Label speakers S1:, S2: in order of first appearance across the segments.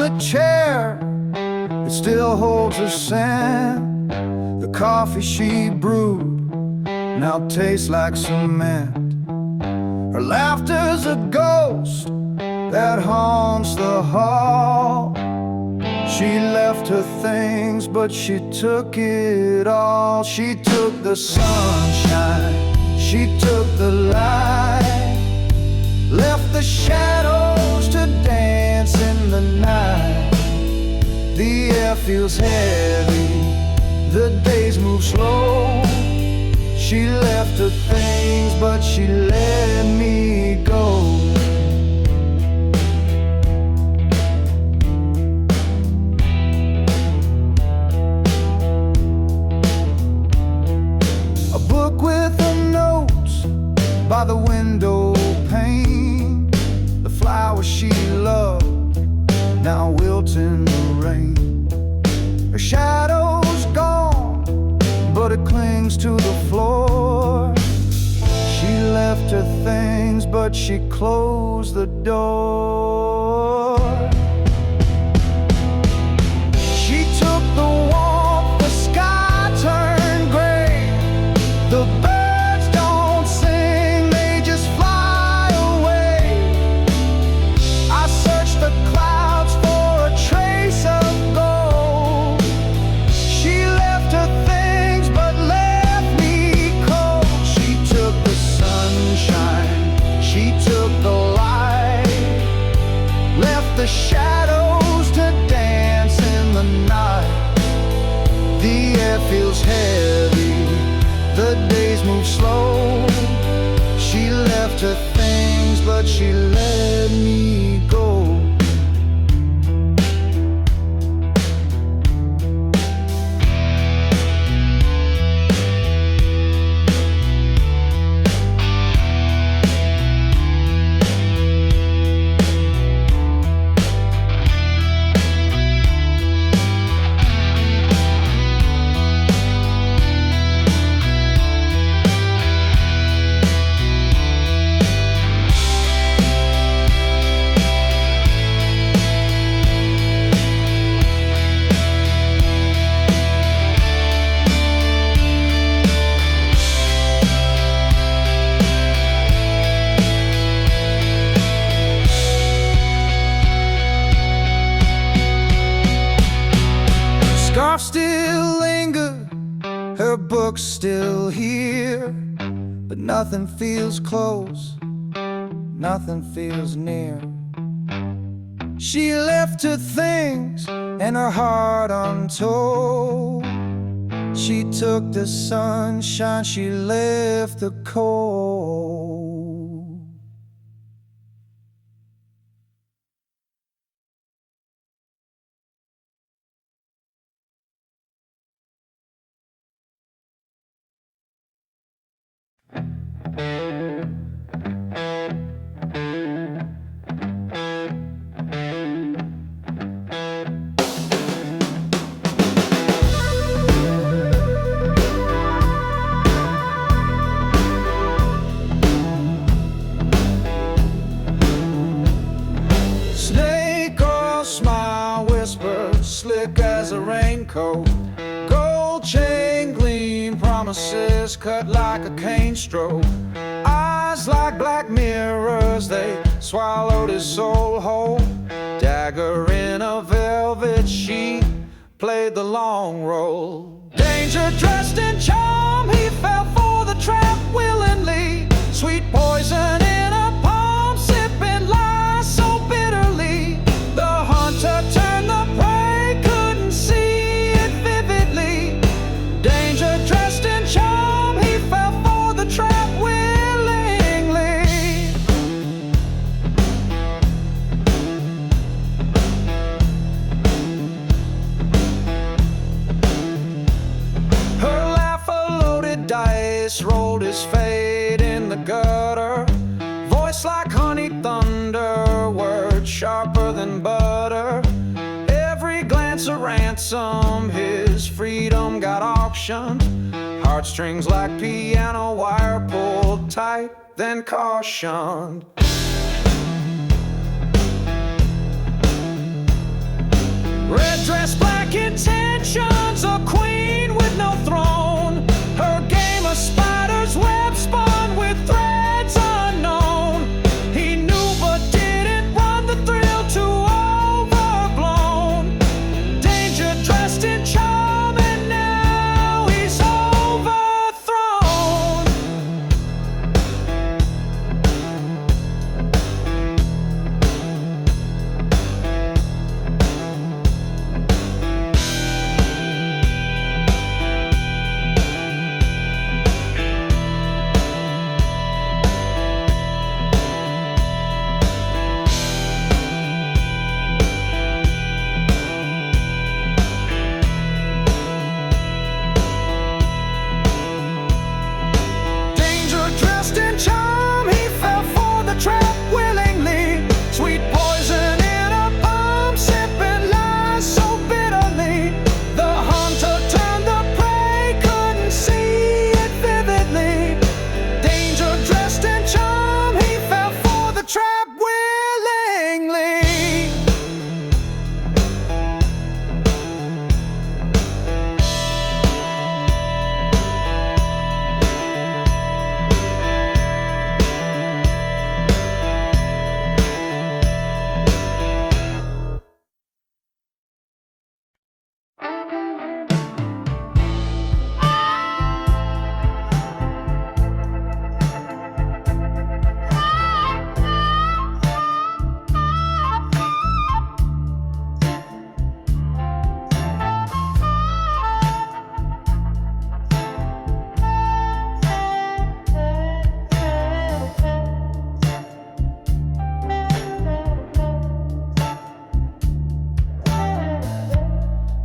S1: the chair, it still holds her scent. The coffee she brewed now tastes like cement. Her laughter's a ghost that haunts the hall. She left her things, but she took it all. She took the sunshine, she took the light, left the shadows to dance in the night. The air feels heavy, the days move slow. She left her things, but she let me go. A book with her notes by the window pane. The flowers she loved now wilt in the rain. Her shadow's gone, but it clings to the floor. She left her things, but she closed the door. She took the warmth, the sky turned gray. The birds don't sing, they just fly away. I searched the clouds for a trace of gold. She left her things, but left me cold. She took the sunshine, she took the light, left the shadows to dance in the night. The air feels heavy, the days move slow. She left her things, but she let me go. Scarf still linger, her book's still here, but nothing feels close, nothing feels near. She left her things and her heart untold. She took the sunshine, she left the cold. Snake oil smile, whisper, slick as a raincoat. Gold chain gleam, promises cut like a cane stroke. Eyes like black mirrors, they swallowed his soul whole. Dagger in a velvet sheet, played the long role. Danger dressed in charm, he fell for the trap willingly. Sweet poison in a palm, sipping lies so bitterly. The hunter turned the prey, couldn't see it vividly. Danger dressed in charm, he fell for the trap willingly. Her laugh, a loaded dice, rolled his fate in the gutter. Voice like honey thunder, words sharper than butter. Every glance a ransom, his freedom got auctioned. Heartstrings like piano wire, pulled tight, then cautioned. Red dress, black intentions, a queen with no throne. Her game a spider's web spun with threads unknown. He knew but didn't run the thrill too overblown. Danger dressed in charm and now he's overthrown. Dressed in charm, he fell for the trap willingly. Sweet poison in a palm, sipping lies so bitterly. The hunter turned the prey, couldn't see it vividly. Danger dressed in charm, he fell for the trap willingly.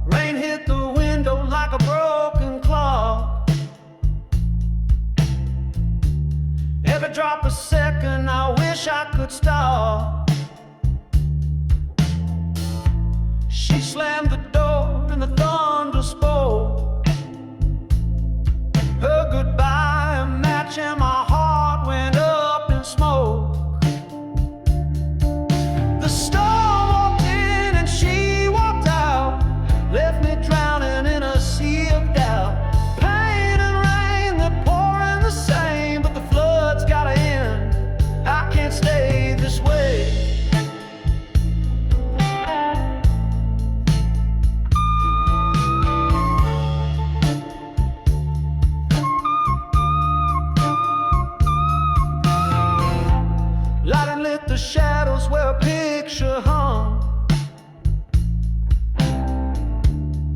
S1: Rain hit the window like a broken clock. Every drop a second, I wish I could stop. She slammed the door and the thunder spoke. Her goodbye, a match and my heart went up in smoke. The storm walked in and she walked out, left me drowning in a sea of doubt. Pain and rain, they're pouring the same, but the flood's gotta end. I can't stay this way. Light and lit the shadows where a picture hung.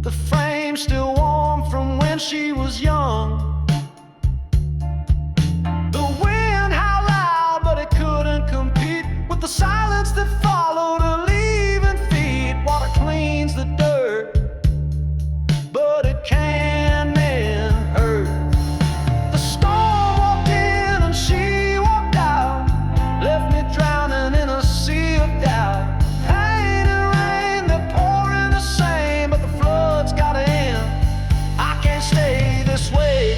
S1: The frame still warm from when she was young. The wind howled loud, but it couldn't compete with the silence that followed her leaving feet. Water cleans the dirt, but it can mend hurt. The storm walked in and she walked out, left me drowning in a sea of doubt. Pain and rain, they're pouring the same, but the flood's gotta end. I can't stay this way.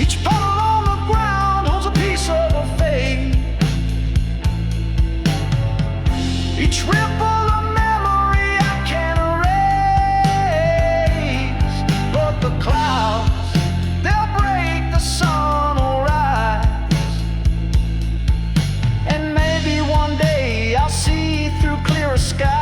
S1: Each puddle on the ground holds a piece of her fate. Each ripple a memory I can't erase. But the clouds, they'll break, the sun will rise. And maybe one day I'll see through clearer skies.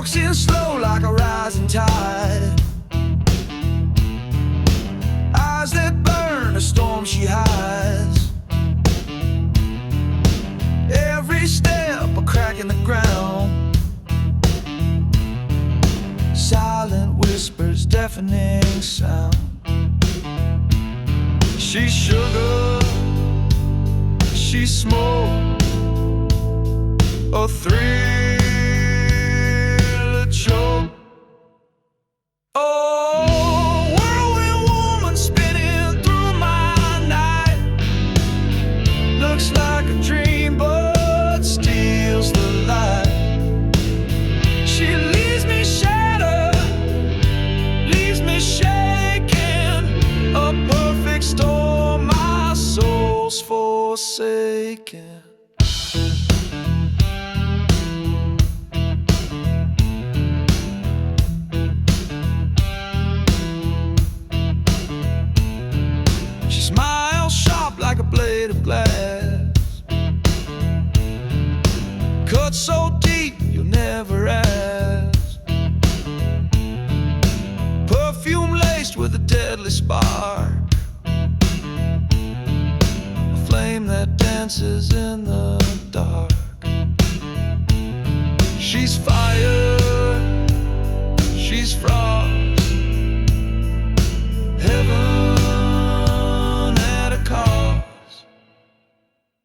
S1: walks in slow like a rising tide. Eyes that burn, a storm she hides. Every step a crack in the ground. Silent whispers, deafening sound. She's sugar, she's smoke, a thrill, a choke. Oh, whirlwind woman spinning through my night. Looks like a dream but steals the light. She leaves me shattered, leaves me shaking. A perfect storm, my soul's forsaken. Smile sharp like a blade of glass, cut so deep you'll never ask. Perfume laced with a deadly spark, a flame that dances in the dark. She's fire, she's frost, heaven.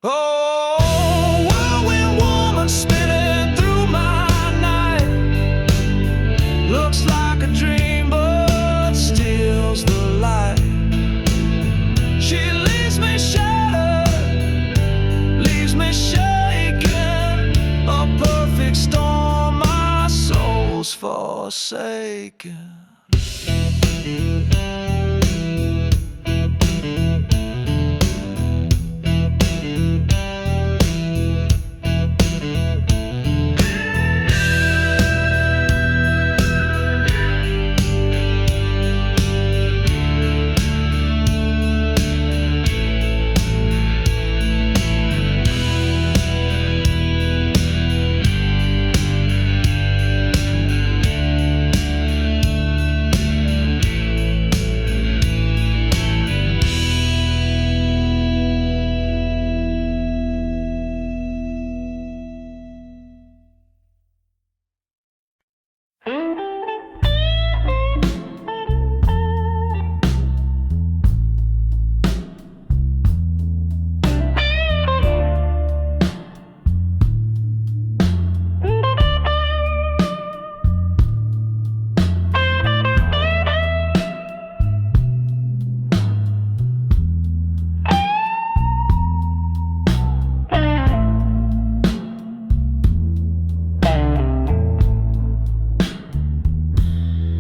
S1: Oh, whirlwind woman spinning through my night. Looks like a dream but steals the light. She leaves me shattered, leaves me shaking. A perfect storm, my soul's forsaken.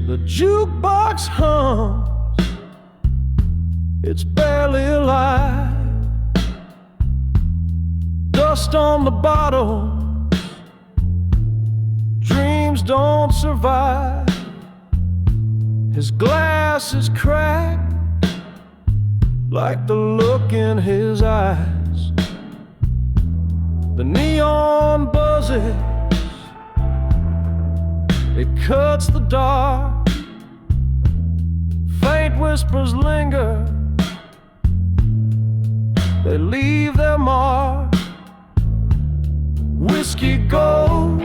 S1: The jukebox hums, it's barely alive. Dust on the bottle, dreams don't survive. His glass is cracked, like the look in his eyes. The neon buzzes, it cuts the dark. Faint whispers linger, they leave their mark. Whiskey goes,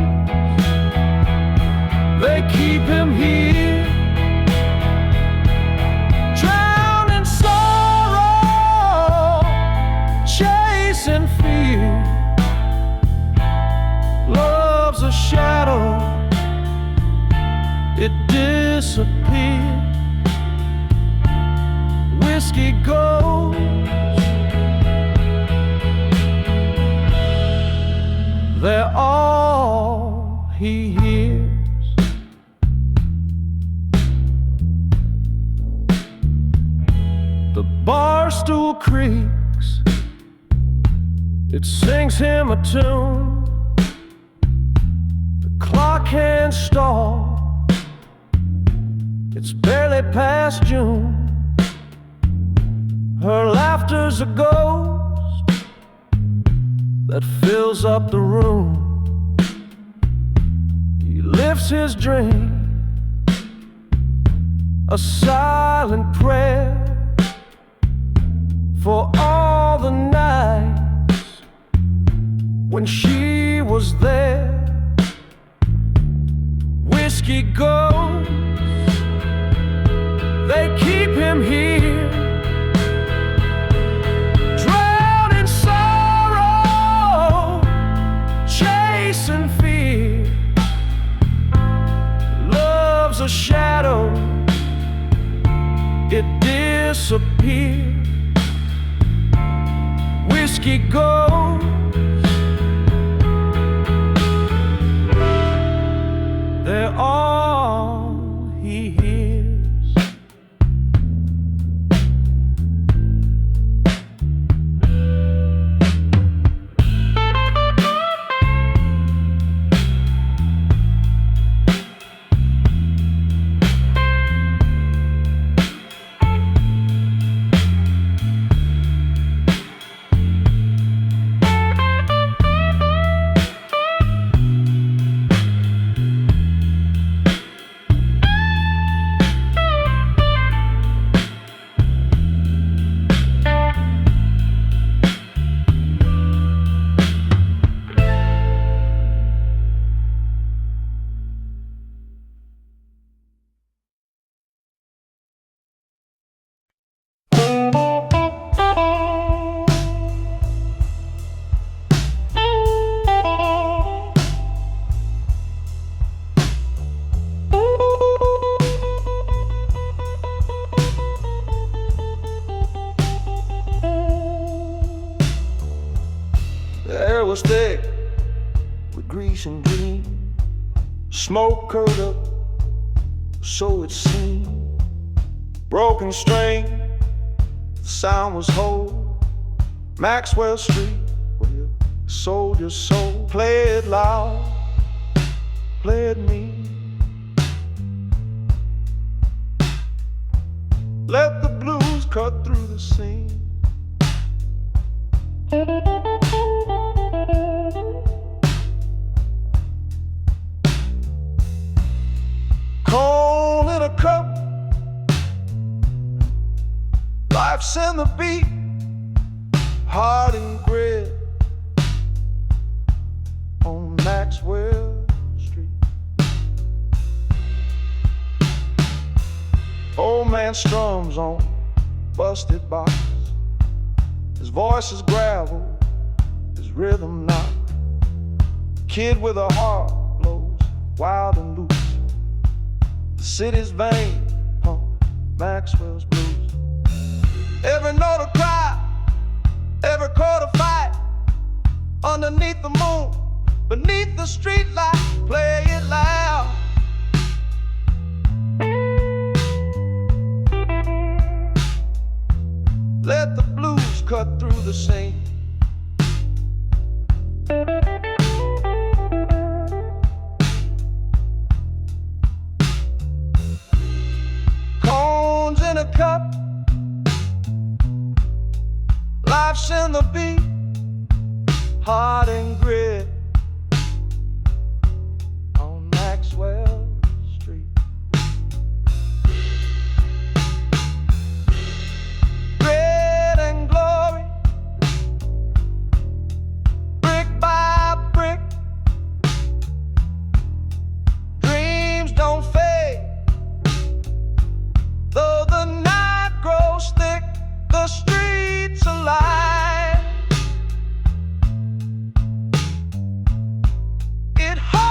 S1: they keep him here, drowned in sorrow, chasing fear. Love's a shadow, it disappears. Whiskey goes, they're all he hears. The bar stool creaks, it sings him a tune. The clock hands stall, it's barely past June. Her laughter's a ghost that fills up the room. He lifts lives his dream, a silent prayer for all the nights when she was there. Whiskey goes, they keep him here, drowned in sorrow, chasing fear. Love's a shadow, it disappears. Whiskey goes, they're all he hears.
S2: The air was thick with grease and green. Smoke curled up, so it seemed. Broken string, the sound was whole. Maxwell Street, where you sold your soul. Play it loud, play it mean. Let the blues cut through the scene. Cold in a cup, life's in the beat, hard and grit on Maxwell Street. Old man strums on busted box, his voice is gravel, his rhythm knock. Kid with a heart blows wild and loose. The city's vein pump Maxwell's blues. Every note a cry, every chord a fight. Underneath the moon, beneath the street light, play it loud. Let the blues cut through the scene. Cones in a cup, life's in the beat, hard and grit on Maxwell Street. Grit and glory, brick by brick. Dreams don't fade, though the night grows thick, the streets alive. It hard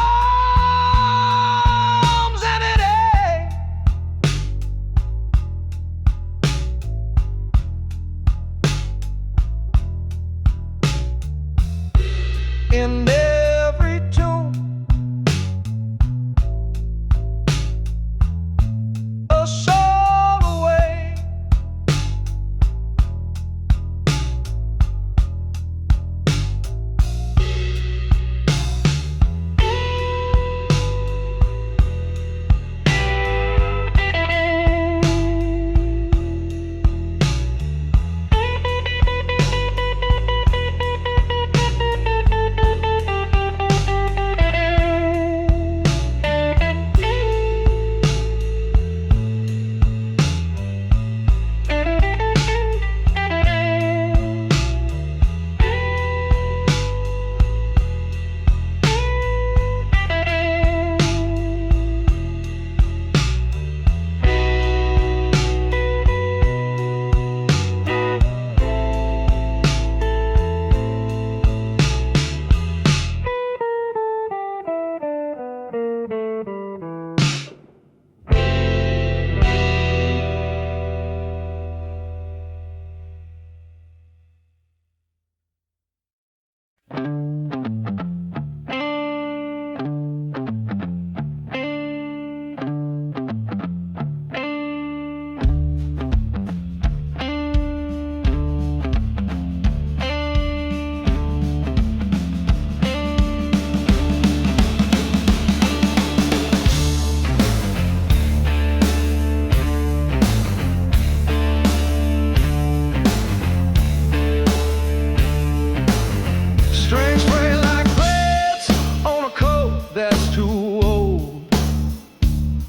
S2: that's too old.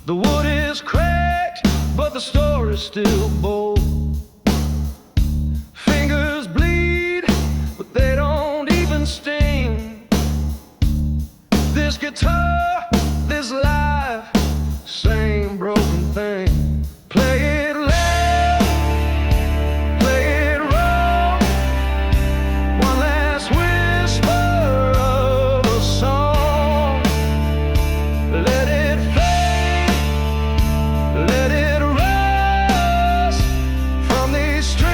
S2: The wood is cracked, but the story's still bold. Fingers bleed, but they don't even sting. This guitar, this life, same broken thing. Play it loud, play it wrong. One last whisper of a song. Let it fade, let it rise from these strings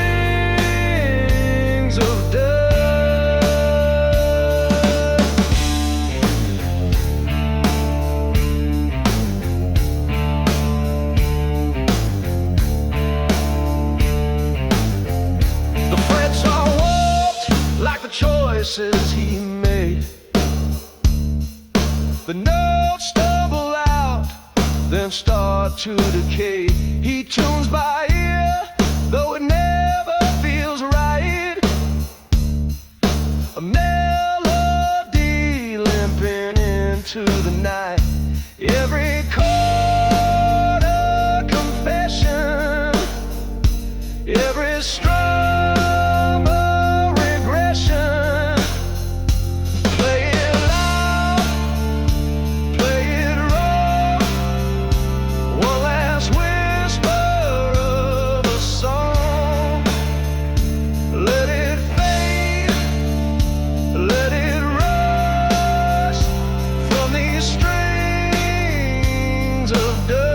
S2: of dust. The frets are warped like the choices he made. The notes stumble out, then start to decay. He tunes by ear, though it never feels right. A melody limping into the night. Every chord a confession, every strum a regression. Play it loud, play it raw. One last whisper of a song. Let it fade, let it rush from these strings of dust.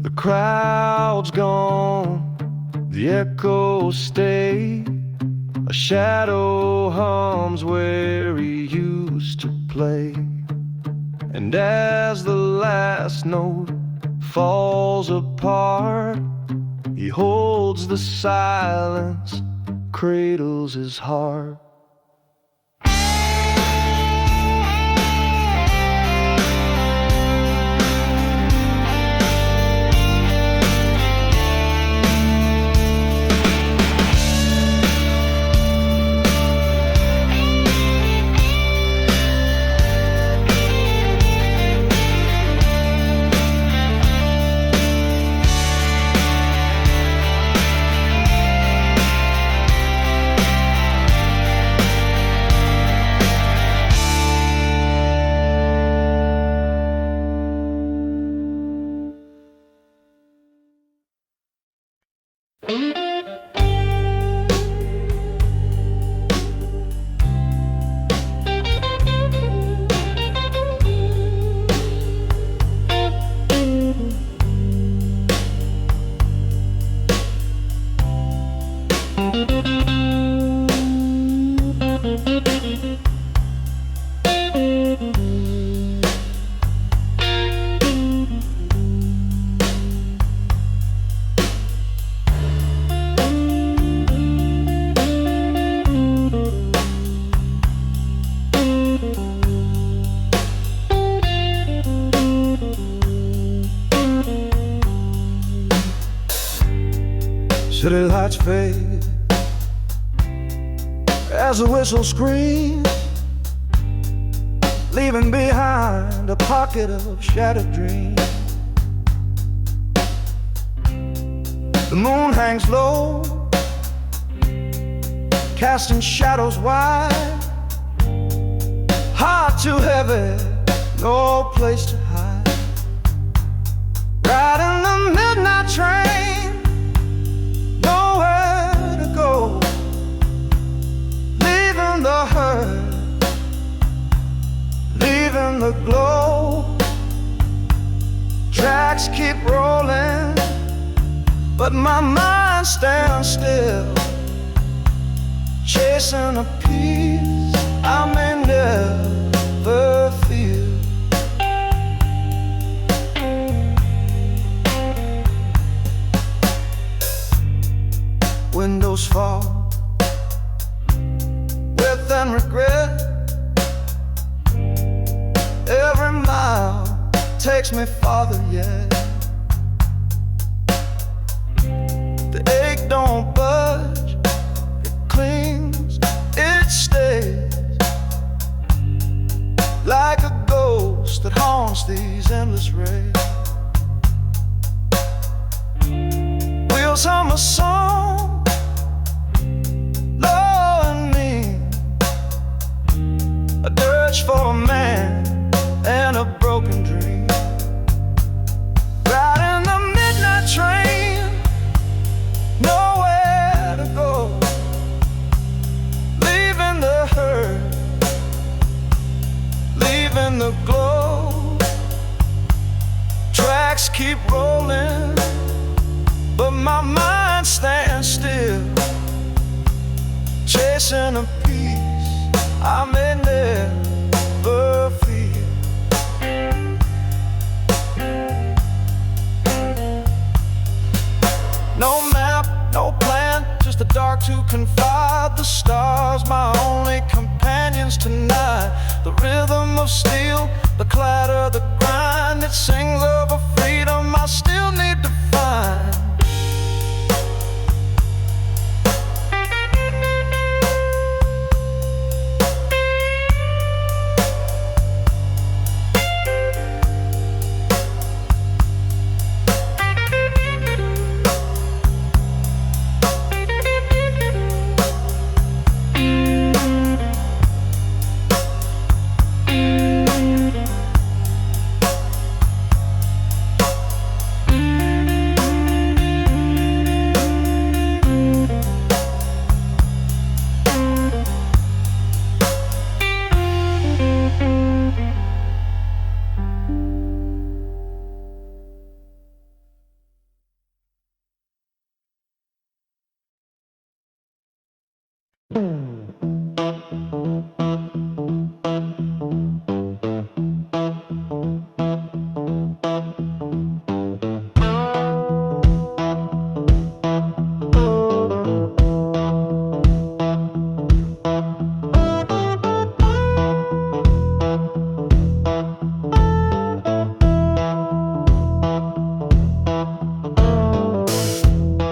S2: The crowd's gone, the echoes stay. A shadow hums where he used to play. And as the last note falls apart, he holds the silence, cradles his heart. City lights fade as the whistle screams, leaving behind a pocket of shattered dreams. The moon hangs low, casting shadows wide. Heart too heavy, no place to hide. Riding the midnight train, nowhere to go. Leaving the hurt, leaving the glow. Tracks keep rolling, but my mind stands still, chasing a peace I may never feel. Windows fall within regret. Every mile takes me farther yet. The ache don't budge, chasing a peace I may never feel. No map, no plan, just the dark to confide. The stars, my only companions tonight. The rhythm of steel, the clatter, the grind. It sings of a freedom I still need to find.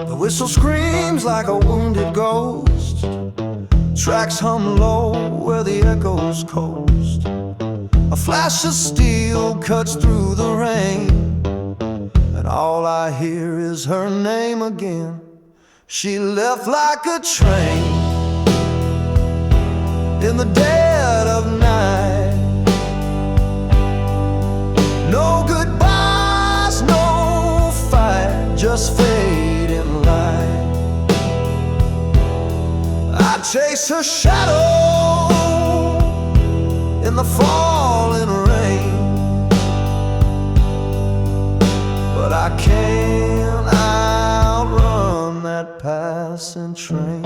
S2: The whistle screams like a wounded ghost. Tracks hum low where the echoes coast. A flash of steel cuts through the rain, and all I hear is her name again. She left like a train in the dead of night. No goodbyes, no fight, just fading light. I chase her shadow in the falling rain, but I can't outrun that passing train.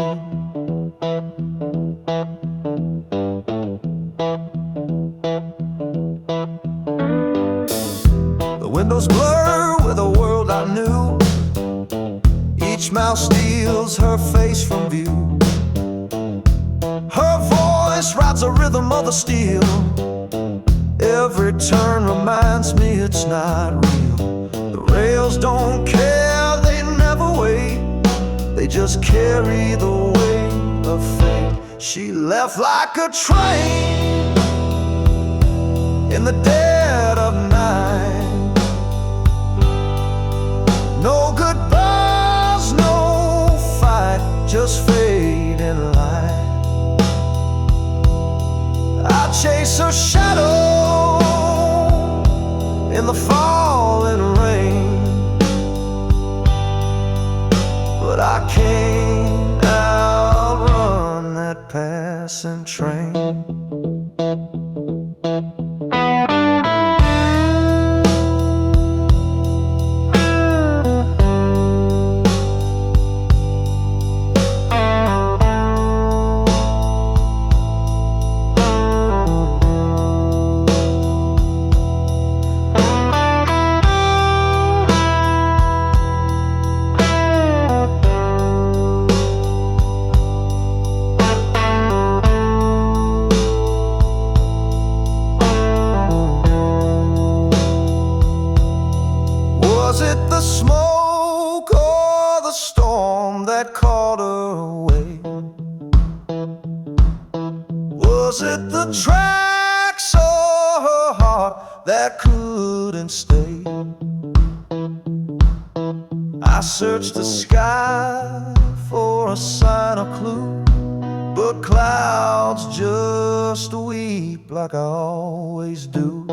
S2: The windows blur with a world I knew. Each mouth steals her face from view. Her voice rides the rhythm of the steel. Every turn reminds me it's not real. The rails don't care, they never wait. They just carry the weight of fate. She left like a train in the dead of night. No goodbyes, no fight, just fading light. I chase her shadow in the falling rain, but I can't outrun that passing train. Was it the smoke or the storm that caught her away? Was it the tracks or her heart that couldn't stay? I searched the sky for a sign or clue, but clouds just weep like I always do.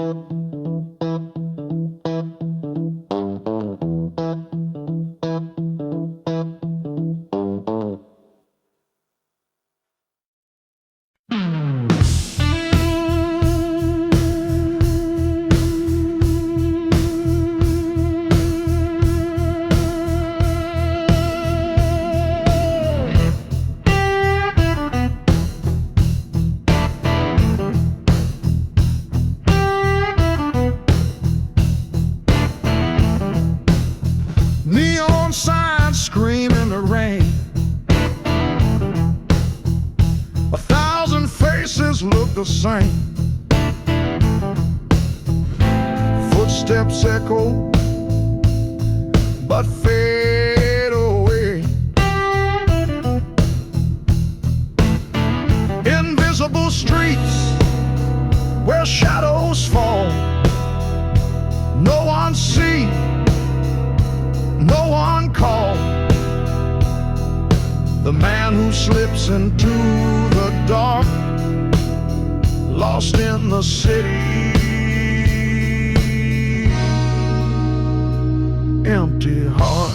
S2: faces look the same. Footsteps echo, but fade away. Invisible streets where shadows fall. No one see, no one call. The man who slips into the dark, lost in the city. Empty heart.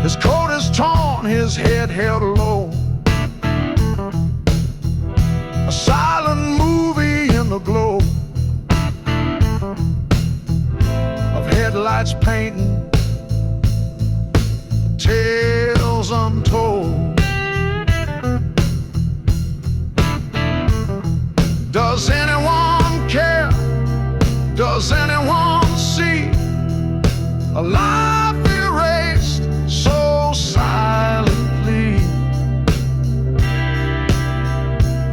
S2: His coat is torn, his head held low. A silent movie in the glow of headlights painting tales untold. Does anyone care? Does anyone see a life erased so silently?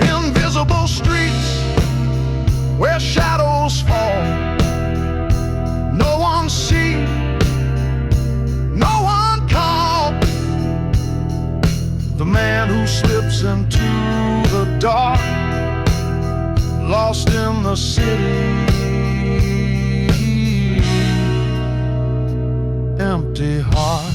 S2: Invisible streets where shadows fall. No one see, no one call. The man who slips into the dark, lost in the city. Empty heart.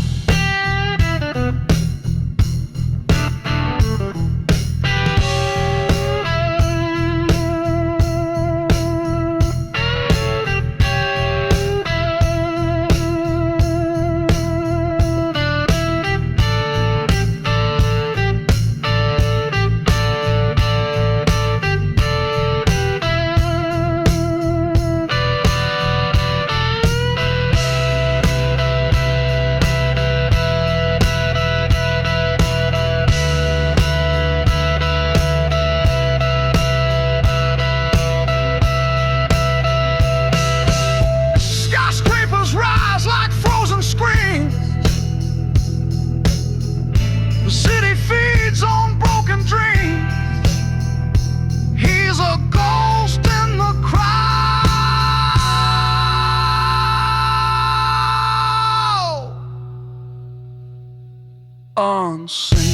S2: The city feeds on broken dreams. He's a ghost in the crowd, unseen.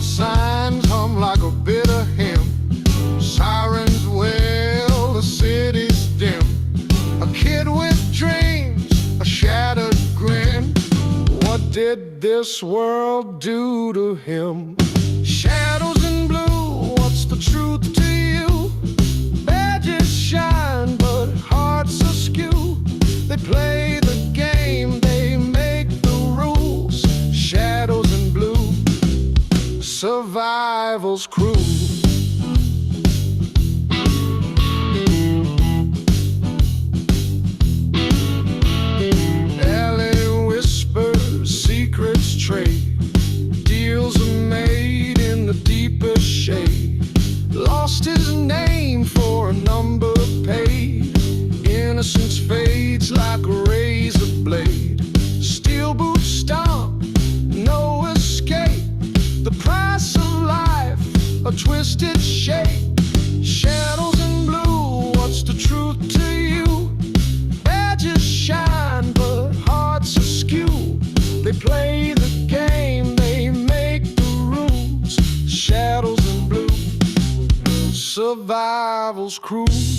S2: Signs hum like a bitter hymn. Sirens wail, the city's dim. A kid with dreams, a shattered grin. What did this world do to him? Shadows in blue, what's the truth to you? Badges shine, but hearts askew. They play the game, they make the rules. Shadows in blue, survival's cruel. Alley whispers, secrets trade. Deals are made in the deepest shade. Lost his name for a number paid. Innocence fades like a razor blade. Steel boots stomp, no escape. The price of life, a twisted shape. survival's cruise.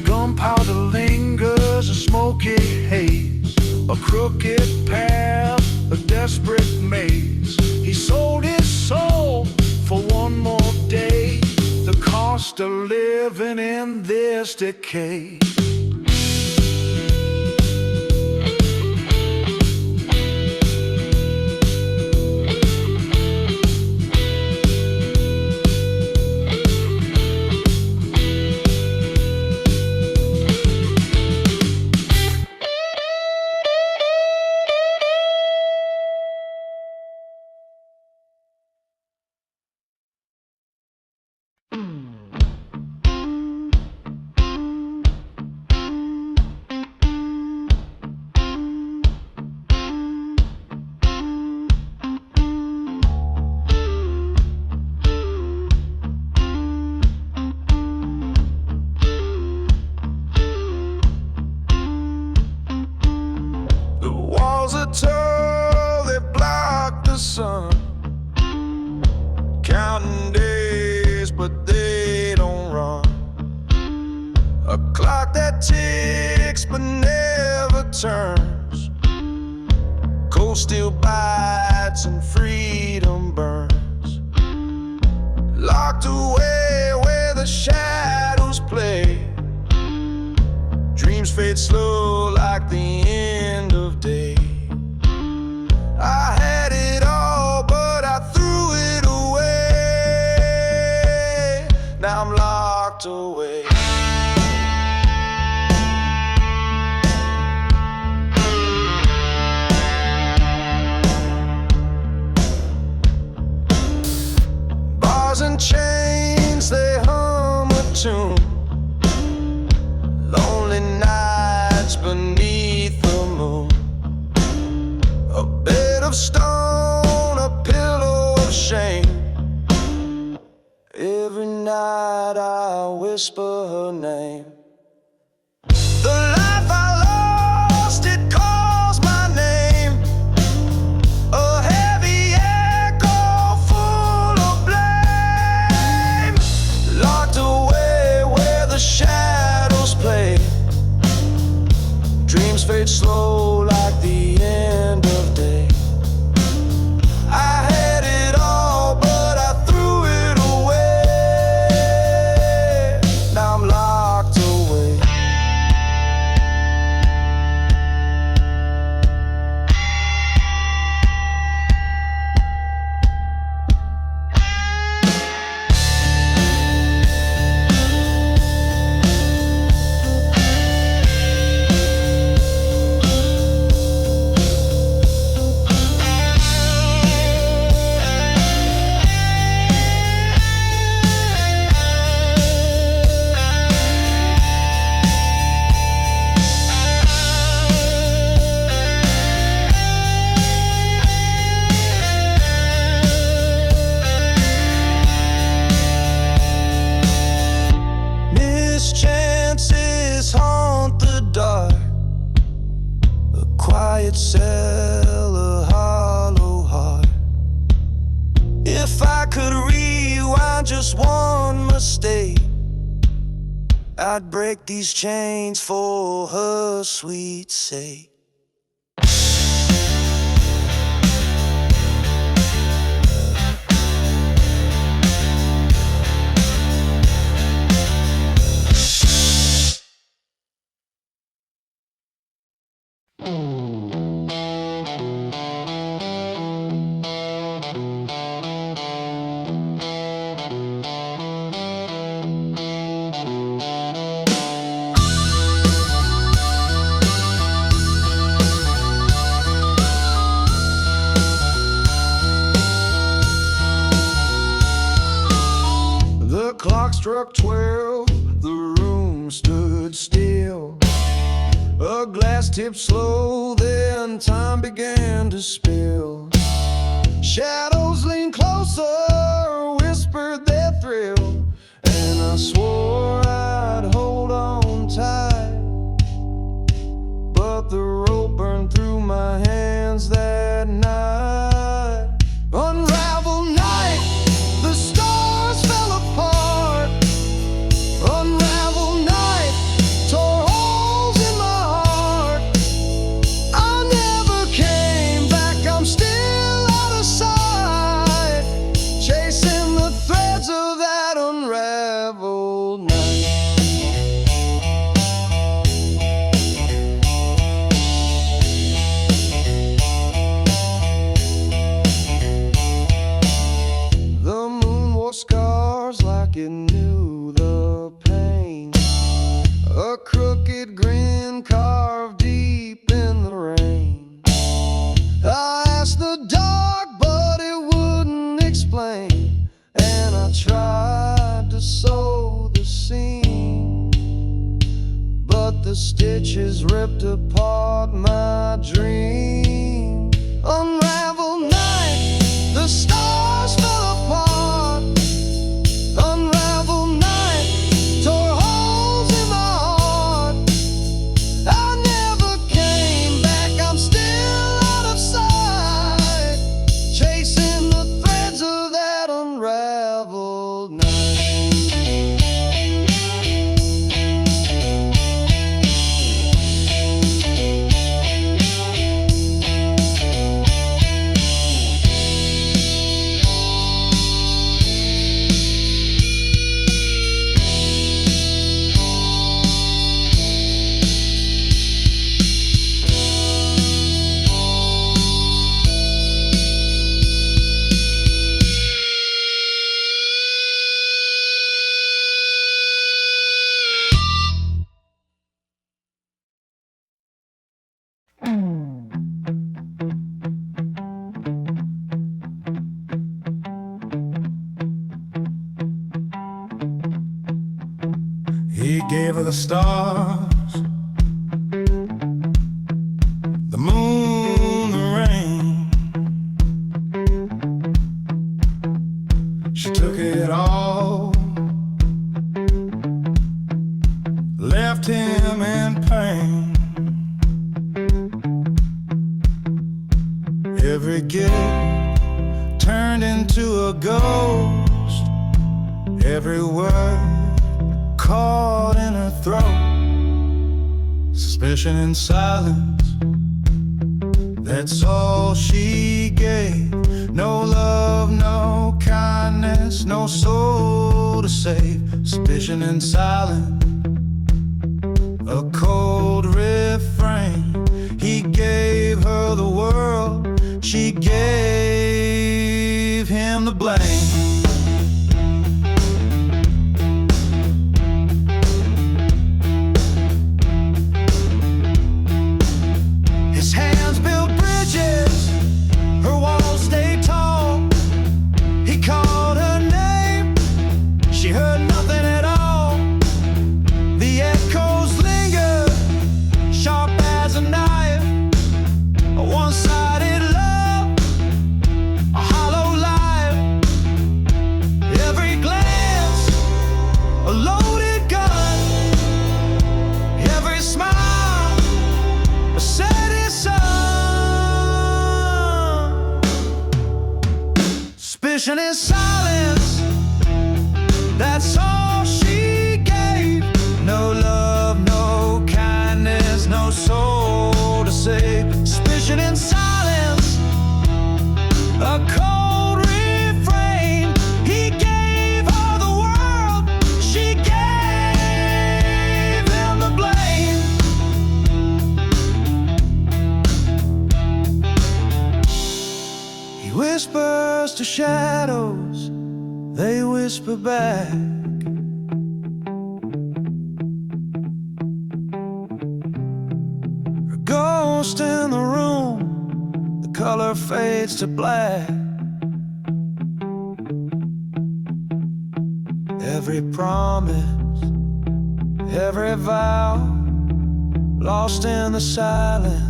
S2: Gunpowder lingers, a smoky haze, a crooked path, a desperate maze. He sold his soul for one more day, the cost of living in this decay. Tall, they block the sun, counting days but they don't run. A clock that ticks but never turns, cold steel bites and freedom burns. Locked away where the shadows play, dreams fade slow like the end of day. I had it all, but I threw it away. Now I'm locked away. Bars and chains, they hum a tune. Lonely nights beneath the moon. A bed of stone, a pillow of shame. Every night I whisper her name. The life I lost, it calls my name. A heavy echo full of blame. Locked away where the shadows play. Dreams fade slow like the end of day. I had it all, but I threw it away. Now I'm locked away.
S1: I could rewind just one mistake, I'd break these chains for her sweet sake.
S2: The clock struck 12, the room stood still. A glass tipped slow, then time began to spill. Shadows leaned closer, whispered their thrill, and I swore I'd hold on tight. But the rope burned through my hands that night. Unraveled night, the stars fell apart. Unraveled night, tore holes in my heart. I never came back, I'm still out of sight, chasing the threads of that unraveled night. The moon wore scars like it knew the pain. A crooked grin carved deep in the rain. I asked the dark, but it wouldn't explain. And I tried to sew the seam, but the stitches ripped apart my dream. Unraveled night, the stars fell apart. Unraveled night, tore holes in my heart. I never came back, I'm still out of sight, chasing the threads of that unraveled night. He gave her the stars, the moon, the rain. She took it all, left him in pain. Every gift turned into a ghost, every word caught in her throat. Suspicion and silence, that's all she gave. No love, no kindness, no soul to save. Suspicion and silence, a cold refrain. He gave her the world, she gave him the blame.
S1: silence. That's all she gave. No love, no kindness, no soul to save. Suspicion and silence, a cold refrain. He gave her the world, she gave him the blame. He whispers to shadows, they whisper back. A ghost in the room, the color fades to black. Every promise, every vow, lost in the silence.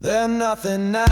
S1: They're nothing now.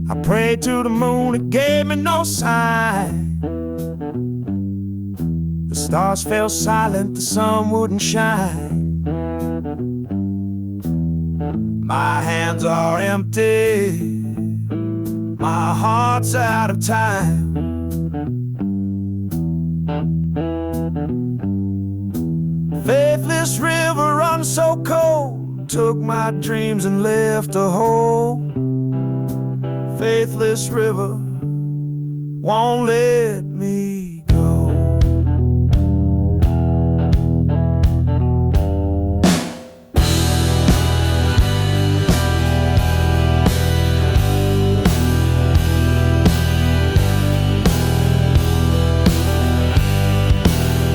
S1: I prayed to the moon, it gave me no sign. The stars fell silent, the sun wouldn't shine. My hands are empty, my heart's out of time. Faithless river runs so cold, took my dreams and left a hole. Faithless river won't let me go.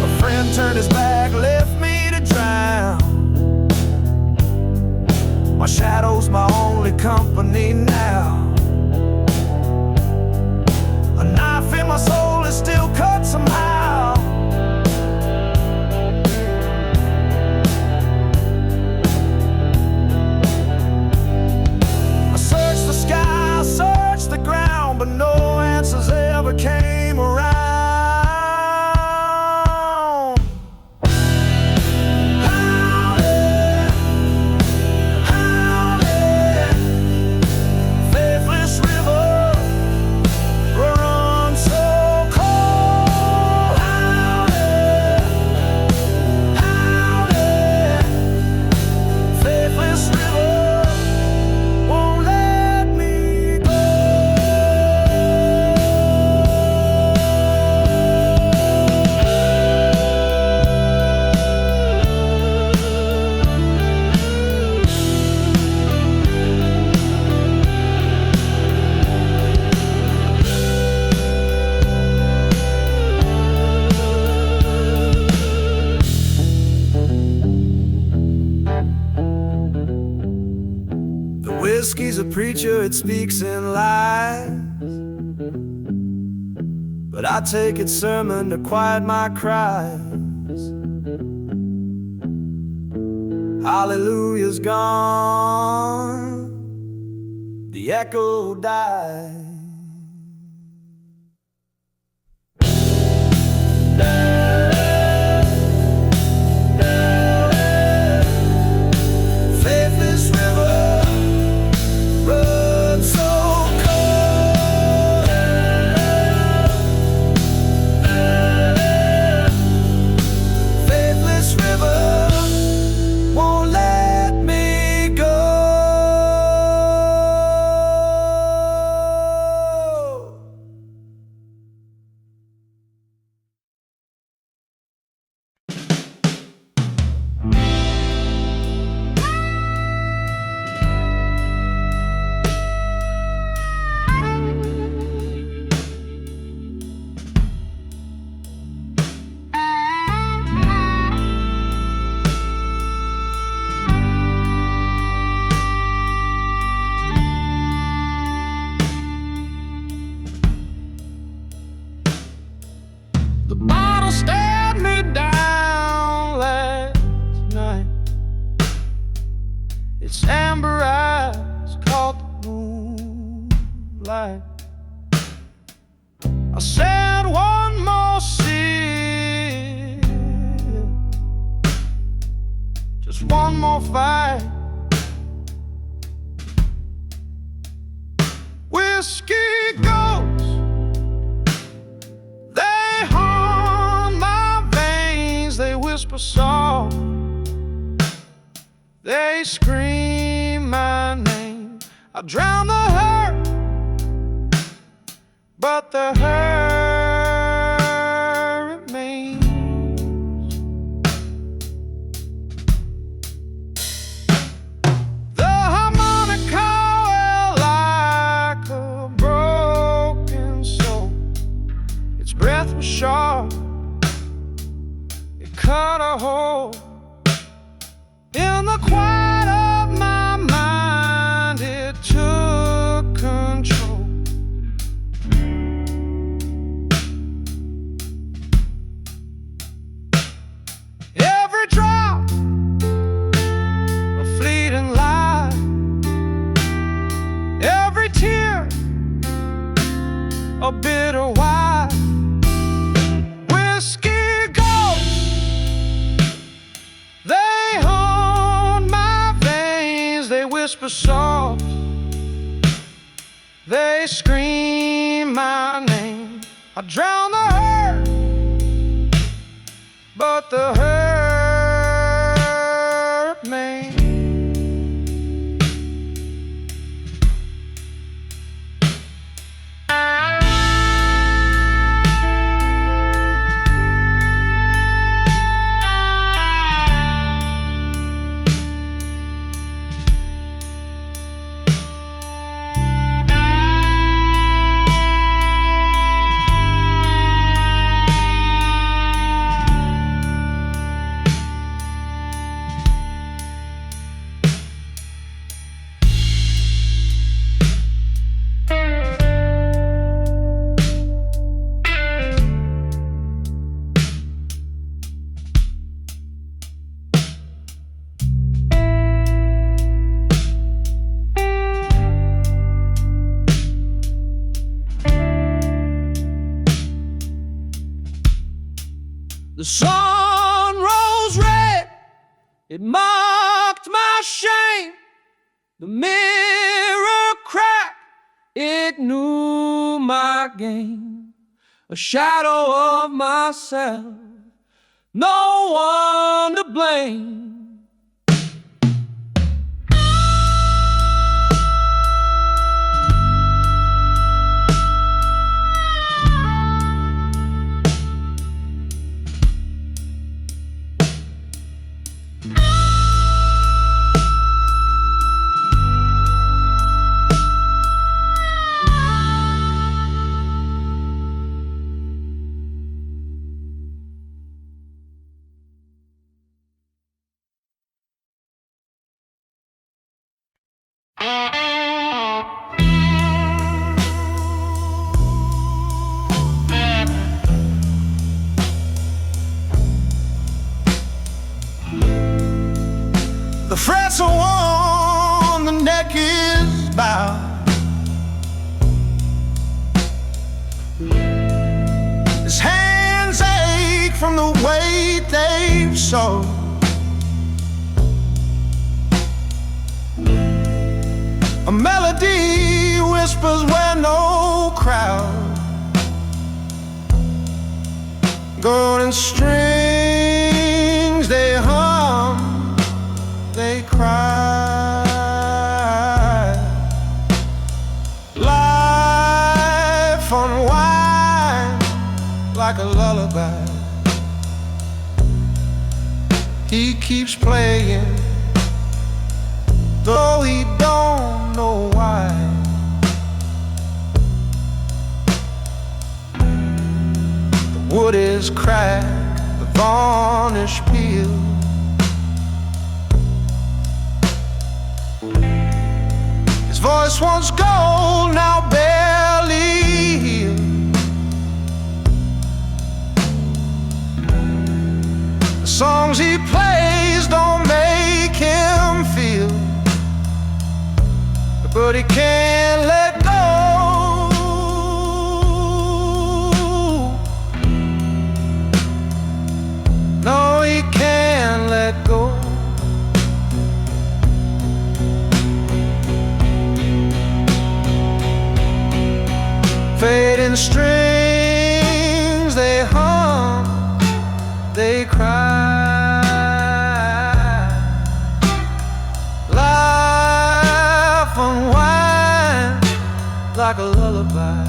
S1: A friend turned his back, left me to drown. My shadow's my only company now. A knife in my soul is still cut somehow. I searched the sky, I searched the ground, but no answers ever came around. Whiskey's a preacher, it speaks in lies, but I take its sermon to quiet my cries. Hallelujah's gone, the echo dies.
S2: its amber eyes caught the moonlight. I said one more sip, just one more fight. Whiskey ghosts, they haunt my veins. They whisper soft, they scream my name. I drown the hurt, but the hurt remains. The harmonica wailed like a broken soul. Its breath was sharp, it cut a hole in the quiet of my mind. It took control. Every drop a fleeting light, every tear a bitter wine. Whiskey ghosts, they haunt my veins. They whisper soft, they scream my name. I drown the hurt, but the hurt remains. The sun rose red, it mocked my shame. The mirror cracked, it knew my game. A shadow of myself, no one to blame. The frets are worn, the neck is bowed. His hands ache from the weight they've sewed. A melody whispers where no crowd. Golden strings they hum, they cry. Life unwind like a lullaby. He keeps playing, though he don't know why. The wood is cracked, the varnish peeled. His voice once gold, now barely healed. The songs he plays don't make him feel
S1: but he can't let go. No, he can't let go. Fading strings, they hum, they cry, laugh, unwind like a lullaby.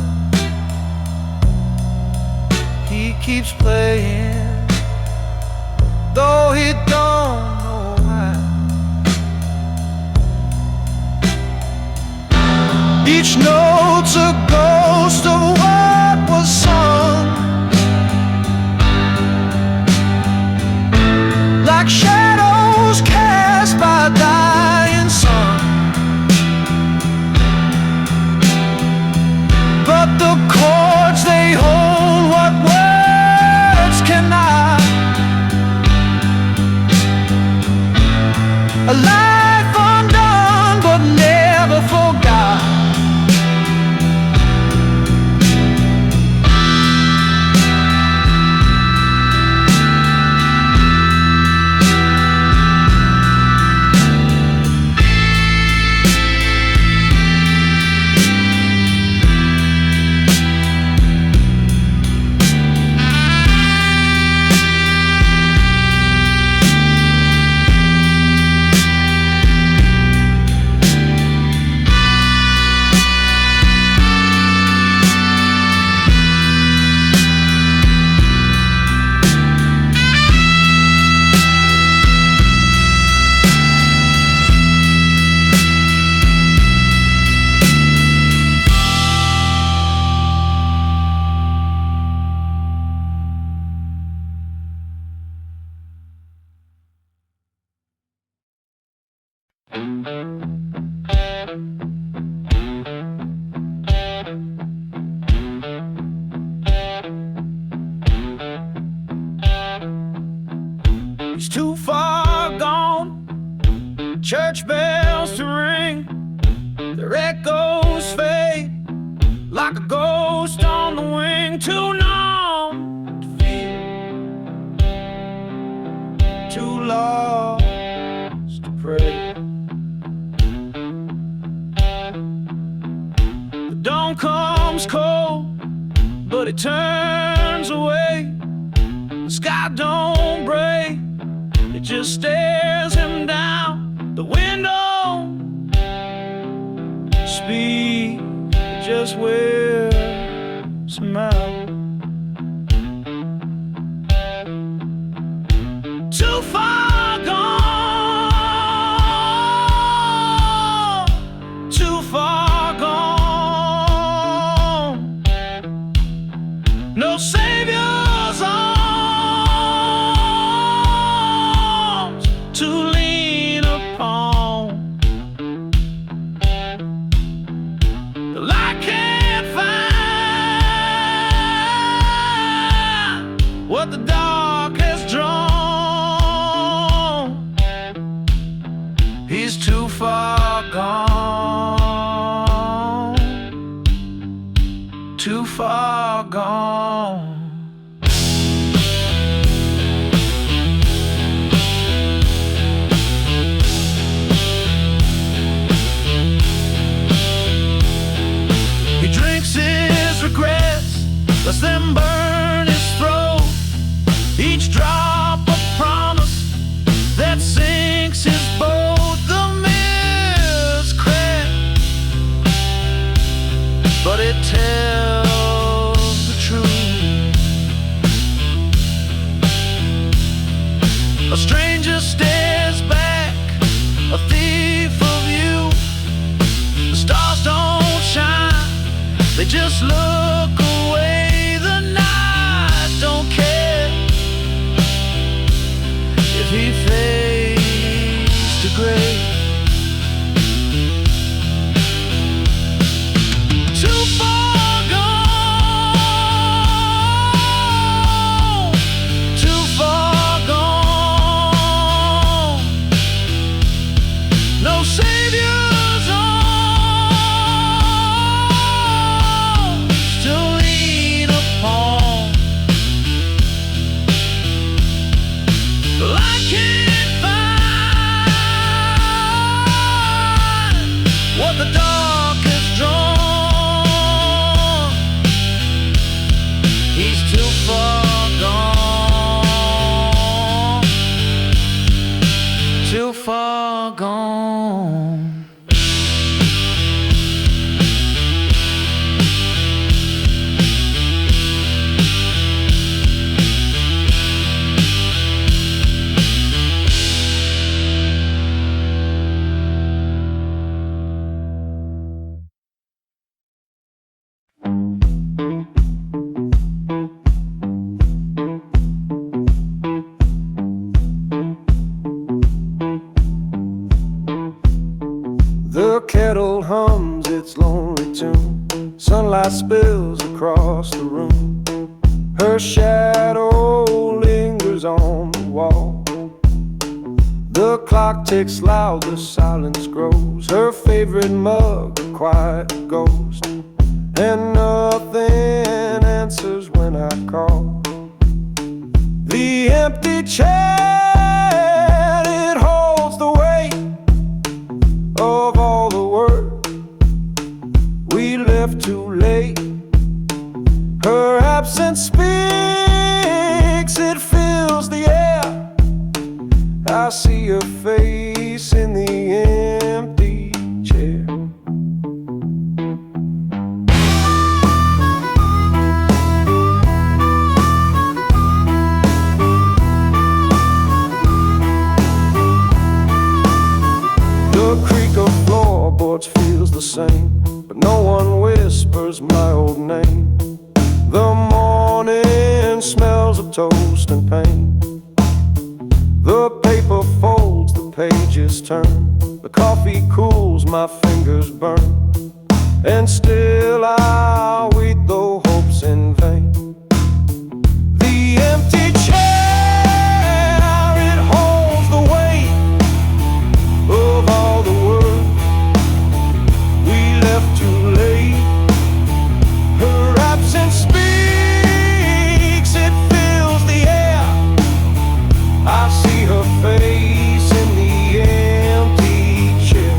S1: He keeps playing, though he don't know why. Each note's a ghost of what was sung, like shadows cast by a dying sun. But the chords they hold, what words cannot. A life undone but never forgot. He's too far gone, church bells to ring, their echoes fade like a ghost on the wing. Too numb to feel, too lost to pray. The dawn comes cold, but it turns away. The sky don't break, it just stares him down. The window speaks, it just wears him out. Too far gone, too far gone. No savior's arms to lean upon. The light can't find what the dark has drawn. He's too far gone, too far gone. He drinks his regrets, lets them burn his throat. Each drop a promise that sinks his boat. The mirror's cracked, but it tells the truth. A stranger stares back, a thief of you. The stars don't shine, they just look away. The night so far gone.
S2: The kettle hums its lonely tune. Sunlight spills across the room. Her shadow lingers on the wall. The clock ticks loud, the silence grows. Her favorite mug, a quiet ghost. And nothing answers when I call. The empty chair, it holds the weight of all the work we left too late. Her absence speaks, it fills the air. I see her face in the empty chair. The creak of floorboards feels the same, but no one whispers my old name. The morning smells of toast and pain. The paper folds, the pages turn. The coffee cools, my fingers burn. And still I wait, though hope's in vain. The empty chair, it holds the weight of all the world we left too late. Her absence speaks, it fills the air. I see her face in the empty chair.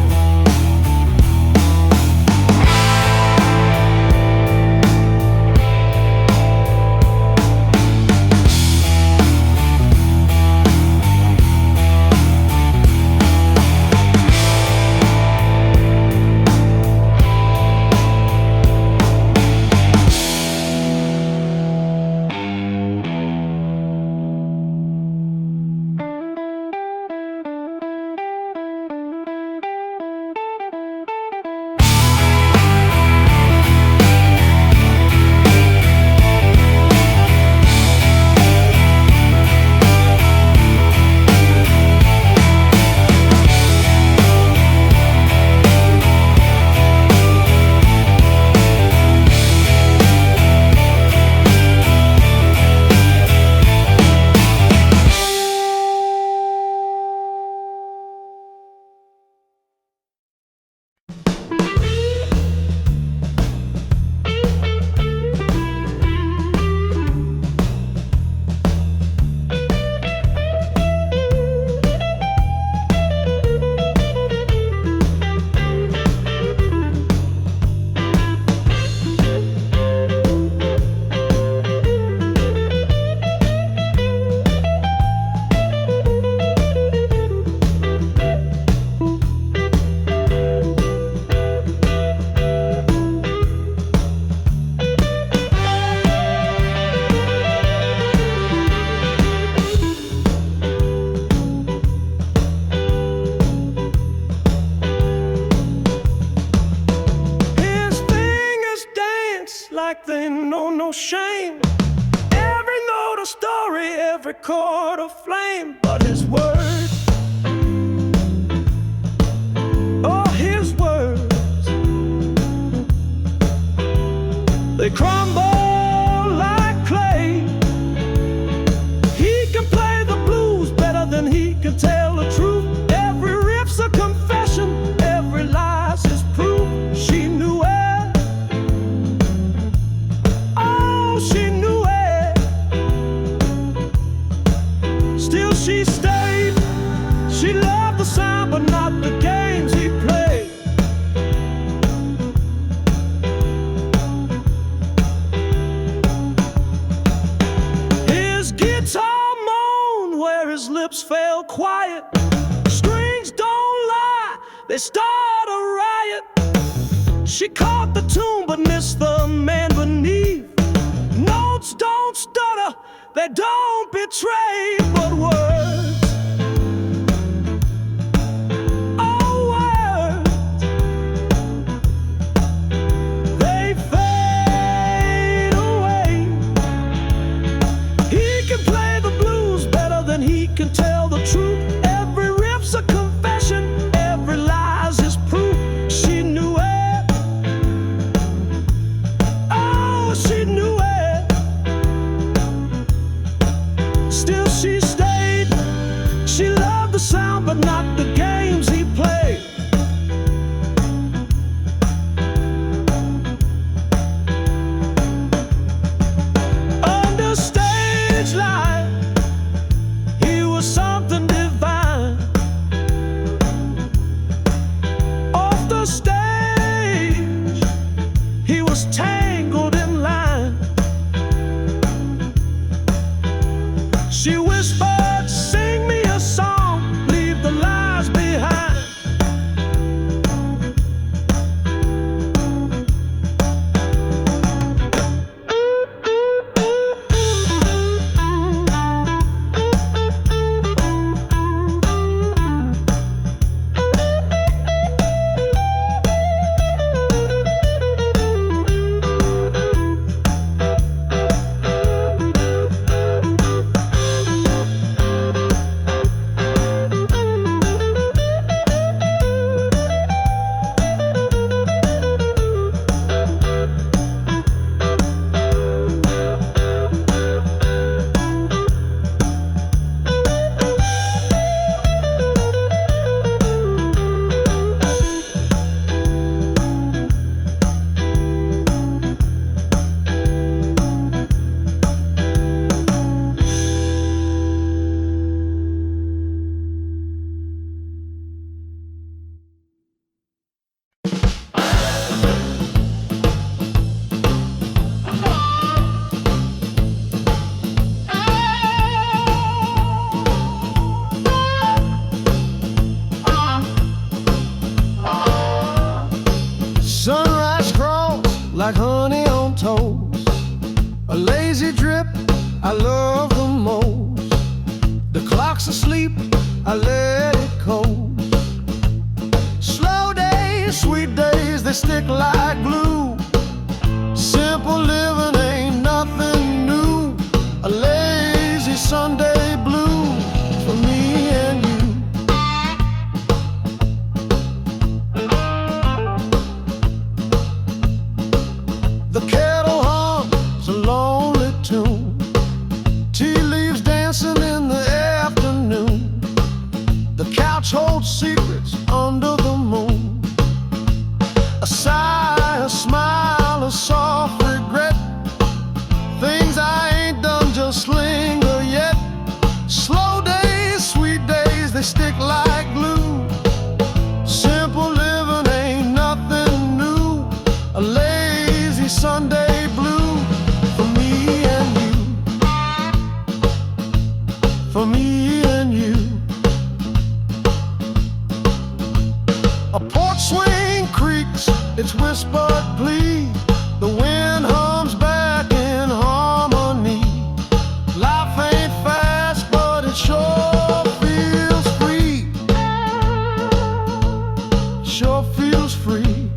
S2: Like they know no shame. Every note a story, every chord a flame. But his words, oh, his words, they crumble like clay. He can play the blues better than he can tell the truth. Every riff's a confession, every lie's his proof. She knew it. She knew it. Still she stayed. She loved the sound, but not the games he played. His guitar moaned where his lips fell quiet. Screamed
S1: they start a riot. She caught the tune but missed the man beneath. Notes don't stutter, they don't betray, but words, oh words, they fade away. He can play the blues better than he can tell the truth. Every riff's a confession, every lie's his proof. She knew it, oh she knew it. Still she stayed, she loved the sound but not the games he played. Under stage light, he was something divine. Off the stage, he was tangled in line. She whispered, sing me a song, leave the lies behind. Sunrise crawls like honey on toast. A lazy drip I love the most. The clock's asleep, I let it coast. Slow days, sweet days, they stick like glue. Simple living ain't nothing new. A lazy Sunday blues for me and you. The kettle hums a lonely tune. Tea leaves dancing in the afternoon. The couch holds secrets under the moon. A sigh, a smile, a soft regret. Things I ain't done just linger yet. Slow days, sweet days, they stick like glue. Simple living ain't nothing new. A lazy Sunday blue for me and you. For me and you. A porch swing creaks its whispered plea. The wind hums back in harmony. Life ain't fast, but it sure feels free. Sure feels free.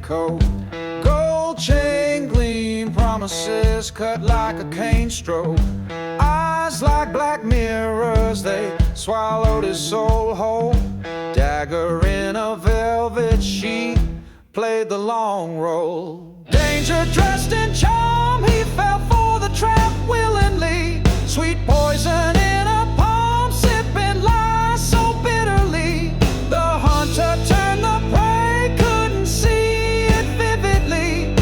S2: coat. Gold chain gleam, promises cut like a cane stroke. Eyes like black mirrors, they swallowed his soul whole. Dagger in a velvet sheet, played the long role. Danger dressed in charm, he fell for the trap willingly. Sweet poison in a palm, sipping lies so bitterly. The hunter turned the prey, couldn't see it vividly.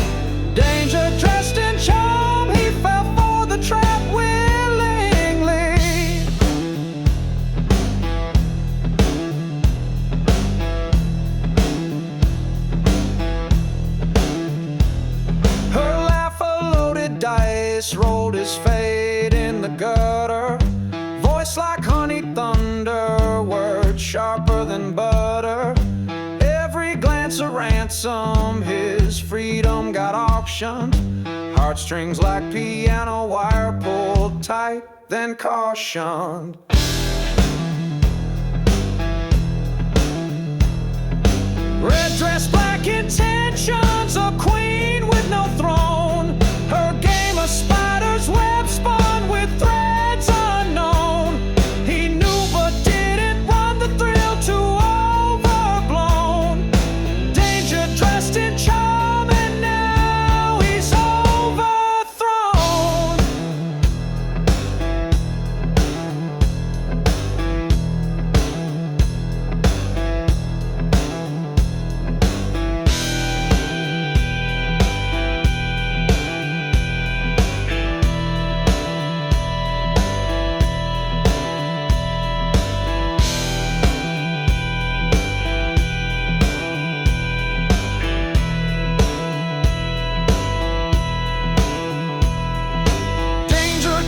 S2: Danger dressed in charm, he fell for the trap willingly. Her laugh a loaded dice, rolled his fate in the gutter. Voice like honey thunder, words sharper than butter. Every glance a ransom, his freedom got auctioned. Heartstrings like piano wire, pulled tight, then cautioned. Red dress, black intentions, a queen with no throne. Her game a spider's web spun with threads unknown. He knew but didn't run the thrill too overblown. Danger dressed in charm, and now he's overthrown.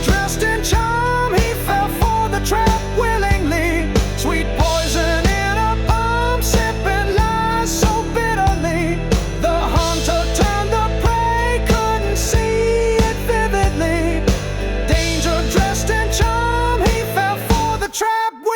S2: Dressed in charm, he fell for the trap willingly. Sweet poison in a palm, sipping lies so bitterly. The hunter turned the prey, couldn't see it vividly. Danger dressed in charm, he fell for the trap willingly.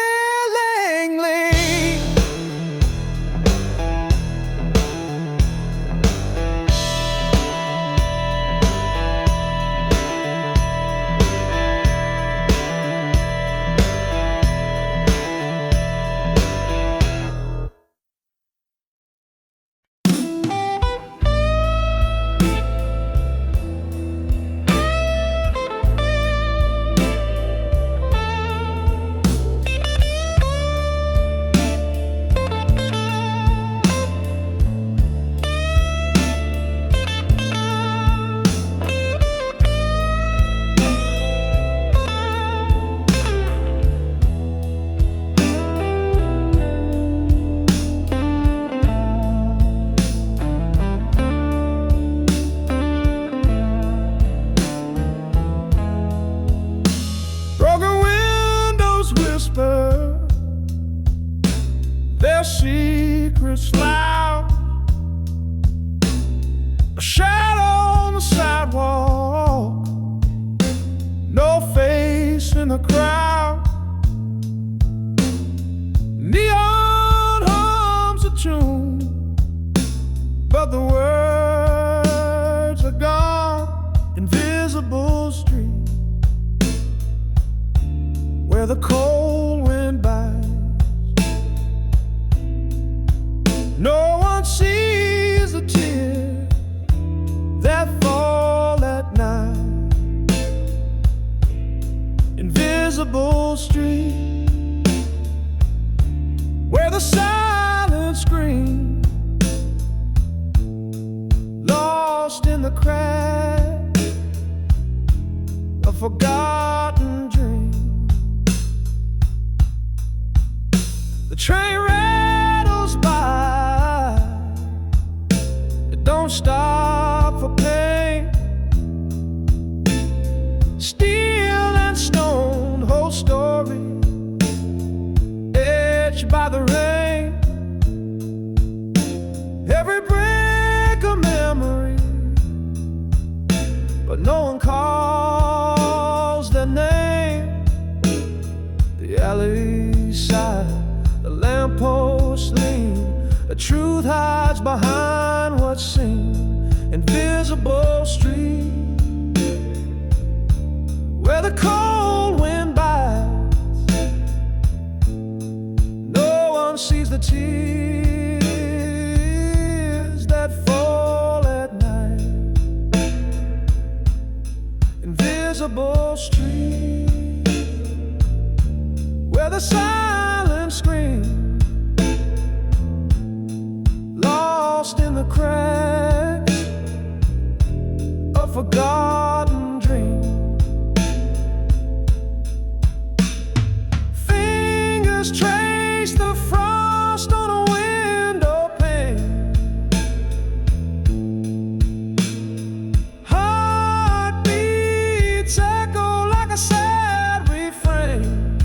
S2: Broken windows whisper their secrets loud. A shadow on the sidewalk, no face in the crowd. Neon hums a tune, but the words are gone. Invisible street where the cold wind bites. No one sees the tears that fall at night. Invisible street where the silence screams, lost in the crack of forgotten dreams. The train rattles by, it don't stop for pain. Steel and stone, whole story etched by the rain. Every brick a memory, but no one calls their name. The alley side, the lamppost lean, a
S1: The truth hides behind what seems invisible street, where the cold wind bites. No one sees the tears that fall at night. Invisible street, where the silence screams, lost in the cracks of forgotten dreams. Fingers trace the frost on a window pane. Heartbeats echo like a sad refrain.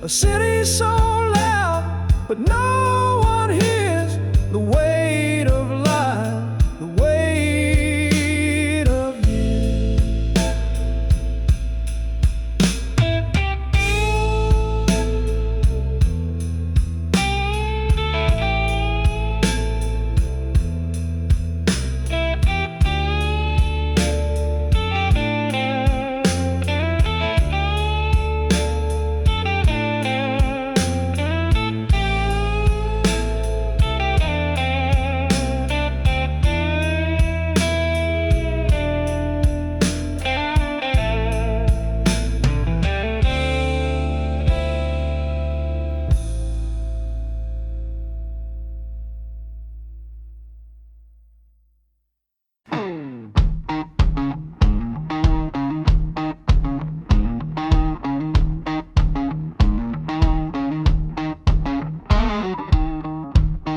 S1: A city so loud, but no one hears the weight of life, the weight of years.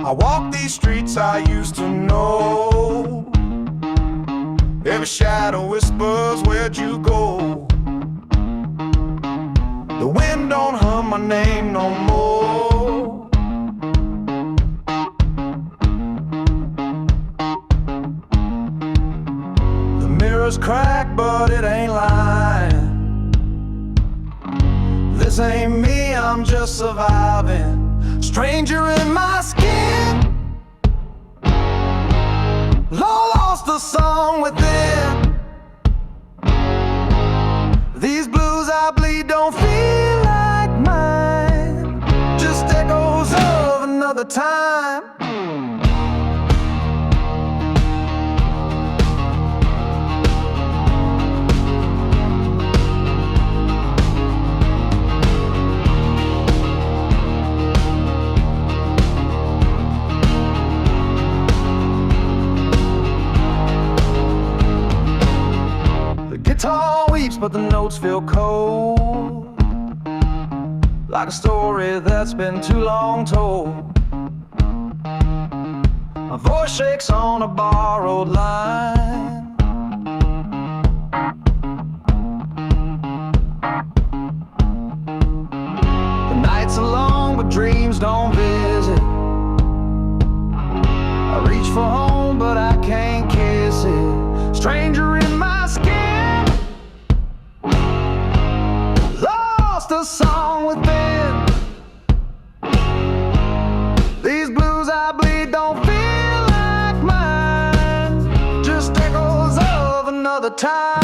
S2: I walk these streets I used to know. Every shadow whispers, where'd you go? The wind don't hum my name no more. The mirror's cracked, but it ain't lying. This ain't me, I'm just surviving. Stranger in my skin, lost the song within. These blues I bleed don't feel like mine, just echoes of another time. Guitar weeps, but the notes feel cold, like a story that's been too long told. My voice shakes on a borrowed line. The nights are long, but dreams don't visit. I reach for home, but I can't kiss it. Stranger in my skin, a song within. These blues I bleed don't feel like mine, just echoes of another time.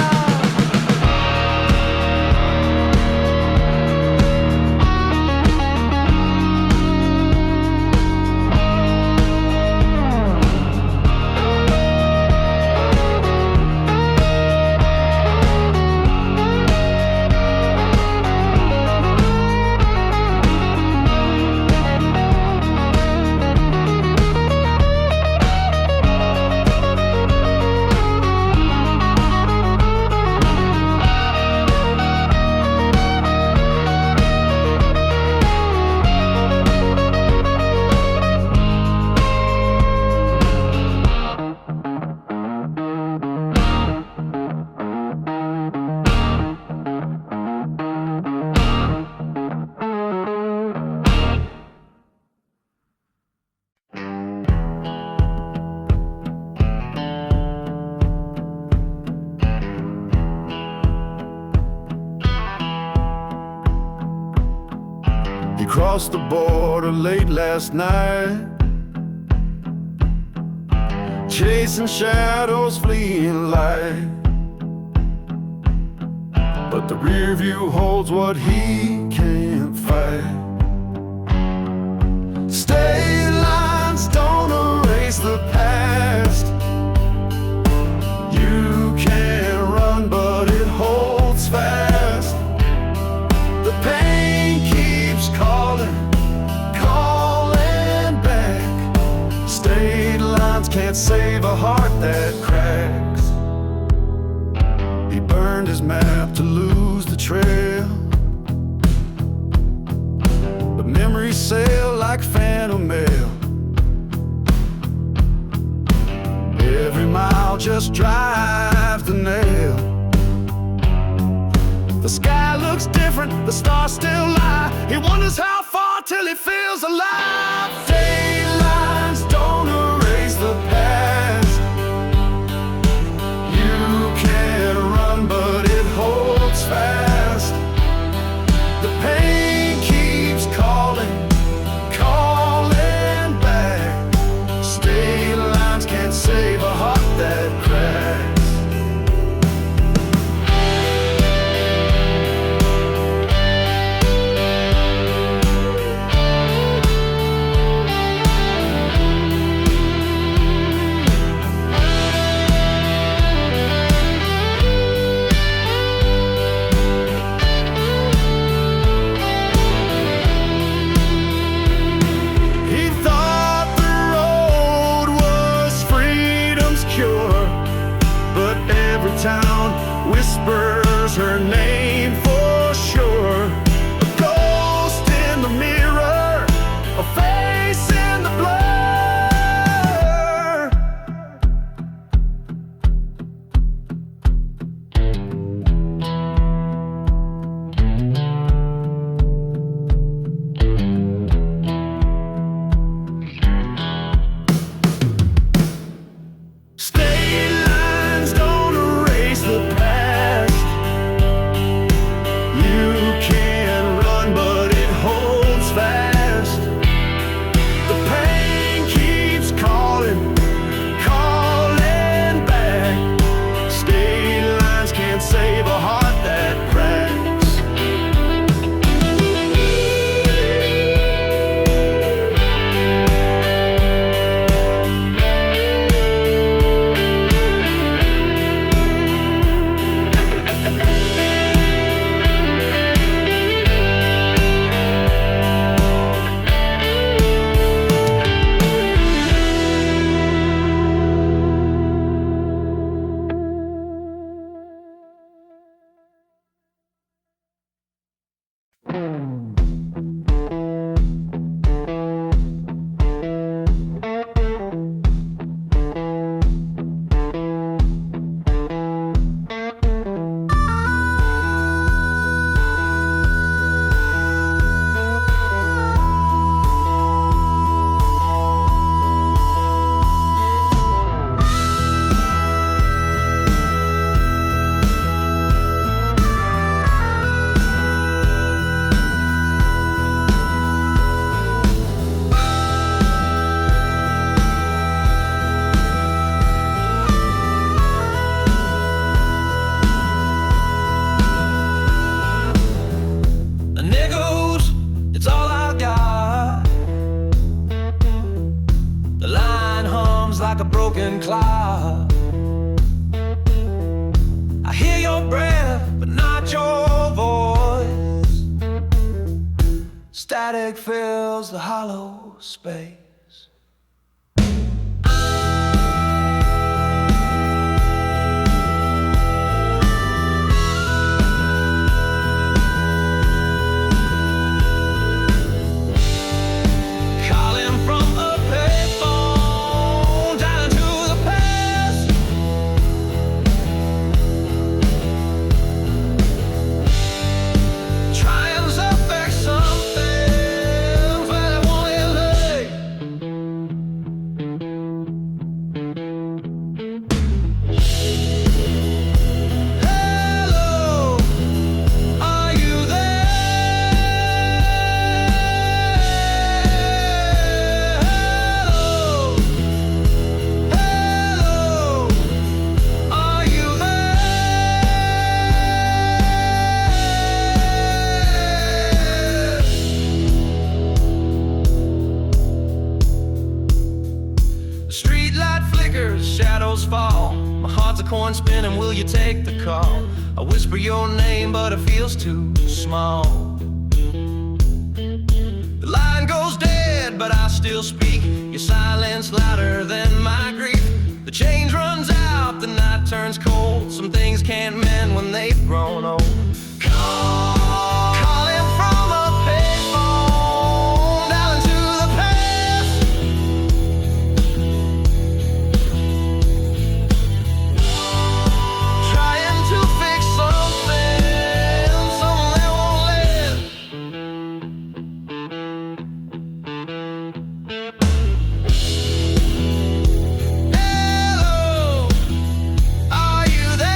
S2: crossed the border late last night, chasing shadows, fleeing light. But the rear view holds what he can't fight. State lines don't erase the past. You can't run, but it holds fast. The pain keeps calling, calling back. State lines can't save a heart that cracks. He burned his map to lose the trail, but memories sail like phantom mail. Every mile just drives the nail. The sky looks different, the stars still lie. He wonders how far till he feels alive. State lines don't erase the past. You can't run, but it holds fast. The pain keeps calling, calling back. State lines can't save a heart that cracks. Town whispers her name for sure. A ghost in the mirror, a face in the blur. State lines don't erase the past. You can't run, but it holds fast. The pain keeps calling, calling back. State lines can't save a heart that cracks. Like a broken clock, I hear your breath, but not your voice. Static fills the hollow space.
S1: coin spinning, will you take the call? I whisper your name, but it feels too small. The line goes dead, but I still speak. Your silence louder than my grief. The change runs out, the night turns cold. Some things can't mend when they've grown old. Calling from a payphone down into the past. Trying to fix something that won't last. Hello, are you there?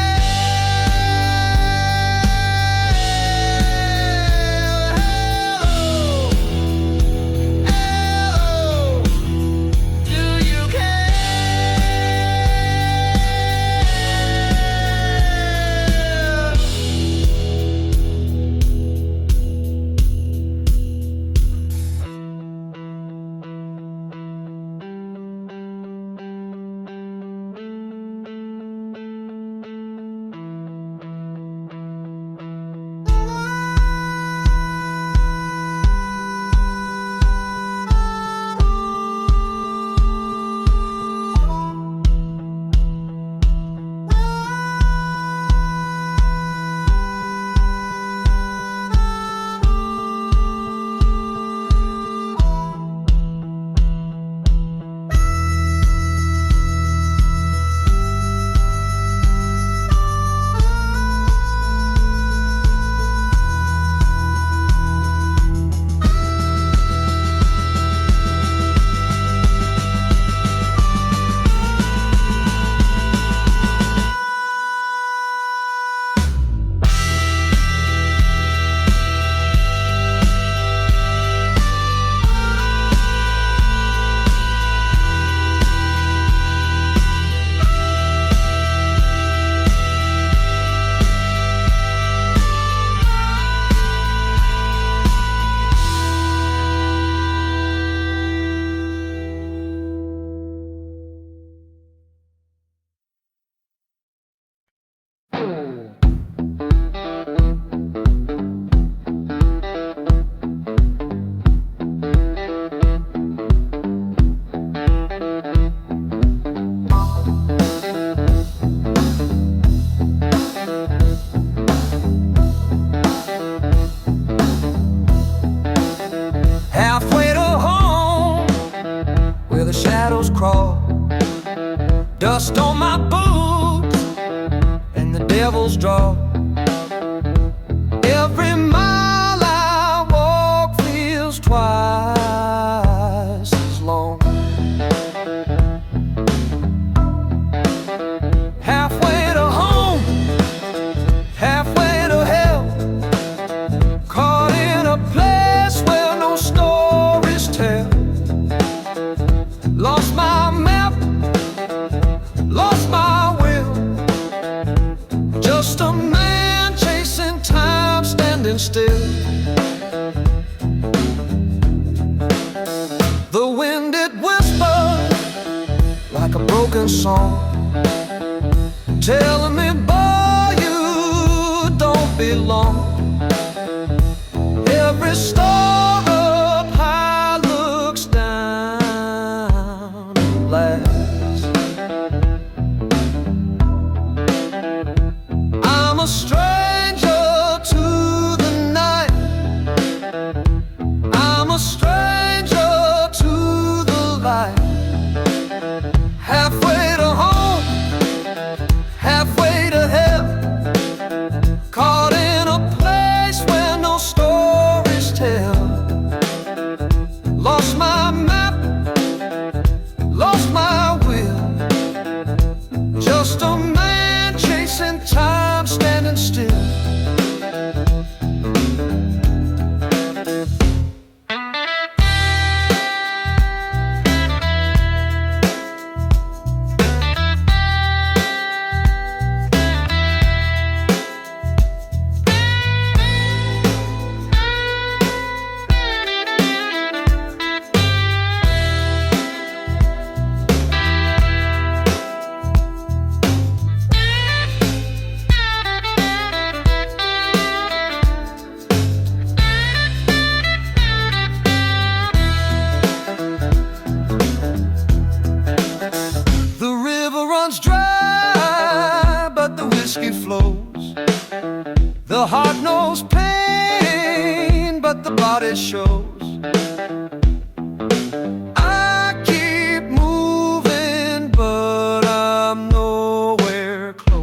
S1: Dust on my boots and the devil's draw. Every mile I walk feels twice as long. Halfway to home, halfway to hell, caught in a place where no stories tell. Lost my map, lost my will, just a man chasing time, standing still. The wind, it whispered like a broken song, telling me, boy, you don't belong. Every star up high looks down at last. I'm a stranger to the night, I'm a stranger to the light. Halfway to home, halfway to hell, caught in a place where no stories tell. The heart knows pain, but the body shows. I keep moving, but I'm nowhere close.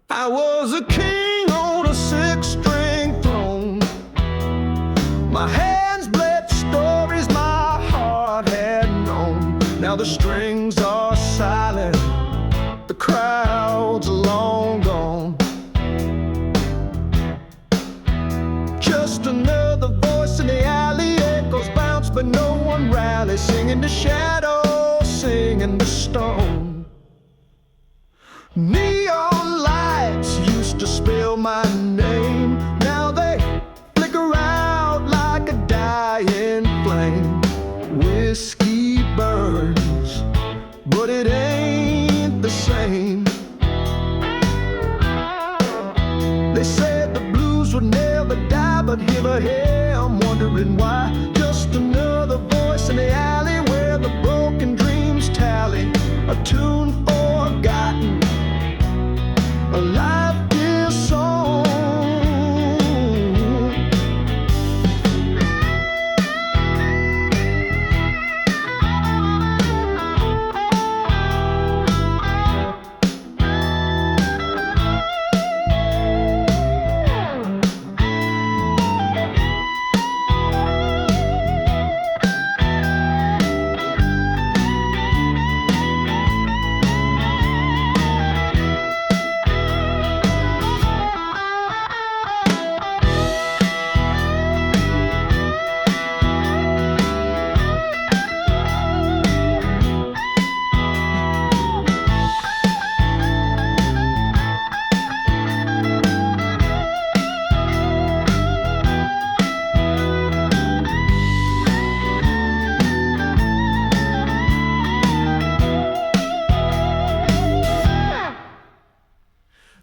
S1: I was a king on a six-string throne. My hands bled stories my heart had known. Now the strings are silent, the crowd's long gone. Just another voice in the alley, echoes bounce but no one rallies. Singing the shadows, singing the stone. Neon lights used to spell my name. Now they flicker out like a dying flame. Whiskey burns, but it ain't the same. They said the blues would never die, but here I'm wondering why. Just another voice in the alley where the broken dreams tally. A tune forgotten, a life dear song.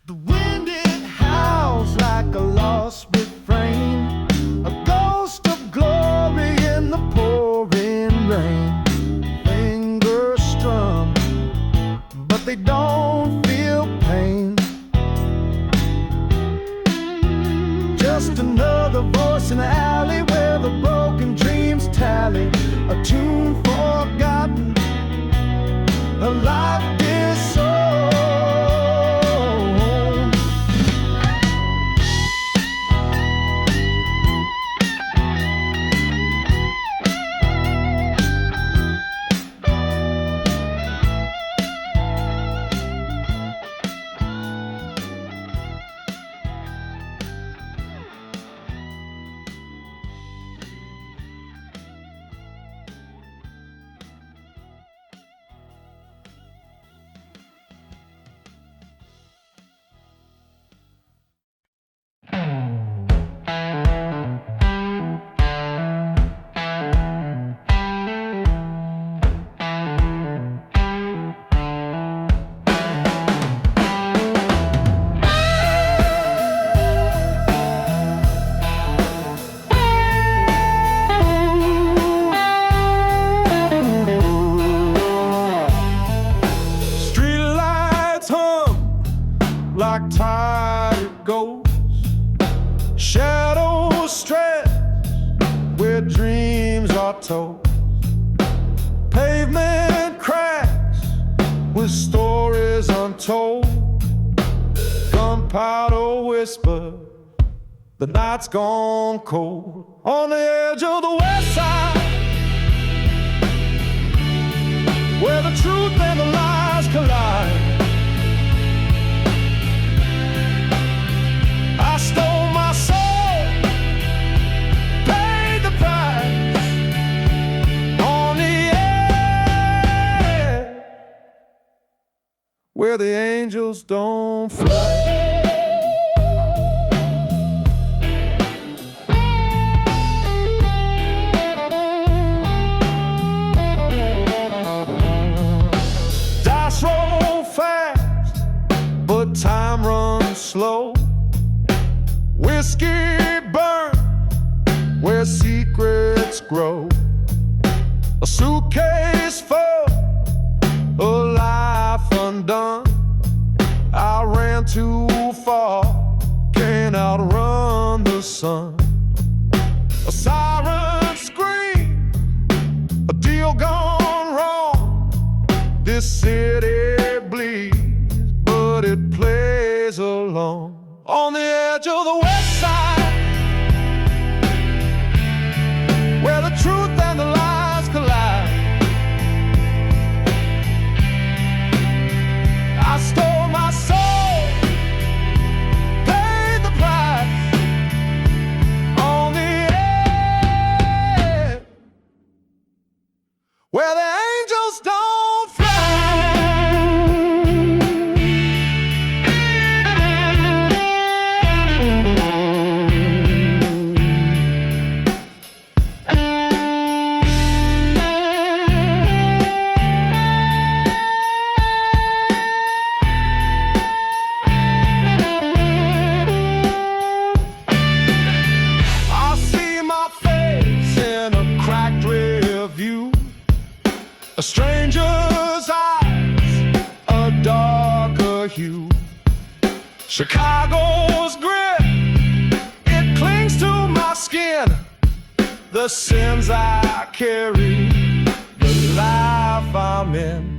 S1: The wind it howls like a lost refrain, a ghost of glory in the pouring rain. Fingers strum, but they don't feel pain. Just another voice in the alley where the broken dreams tally. A tune forgotten, a life is so. Like tired ghosts, shadows stretch where dreams are told. Pavement cracks with stories untold. Gunpowder whisper
S2: The night's gone cold on the edge of the west side, where the truth and the lies collide. I stole my soul, paid the price on the air, where the angels don't fly. But time runs slow. Whiskey burn where secrets grow. A suitcase full, a life undone. I ran too far, can't outrun the sun. A siren scream, a deal gone wrong. This city bleeds, but it plays along on the edge of the west side, where the truth and the lies collide. I stole my soul, paid the price on the air, where the angels don't fly. A stranger's eyes, a darker hue. Chicago's grit, it clings to my skin. The sins I carry, the life I'm in.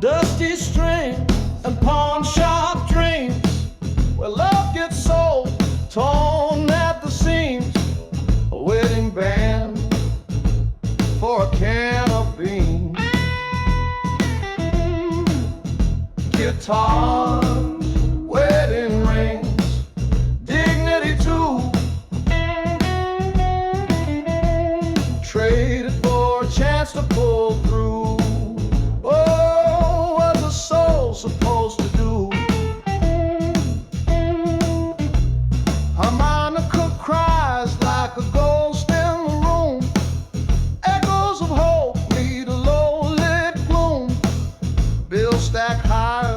S2: Dusty string and pawn shop dreams, where love gets sold, torn at the seams. A wedding band for a can of beans. Guitars, wedding rings, dignity too. Traded for a chance to pull through. Supposed to do. Harmonica cries like a ghost in the room. Echoes of hope meet a low-lit gloom. Bills stack higher,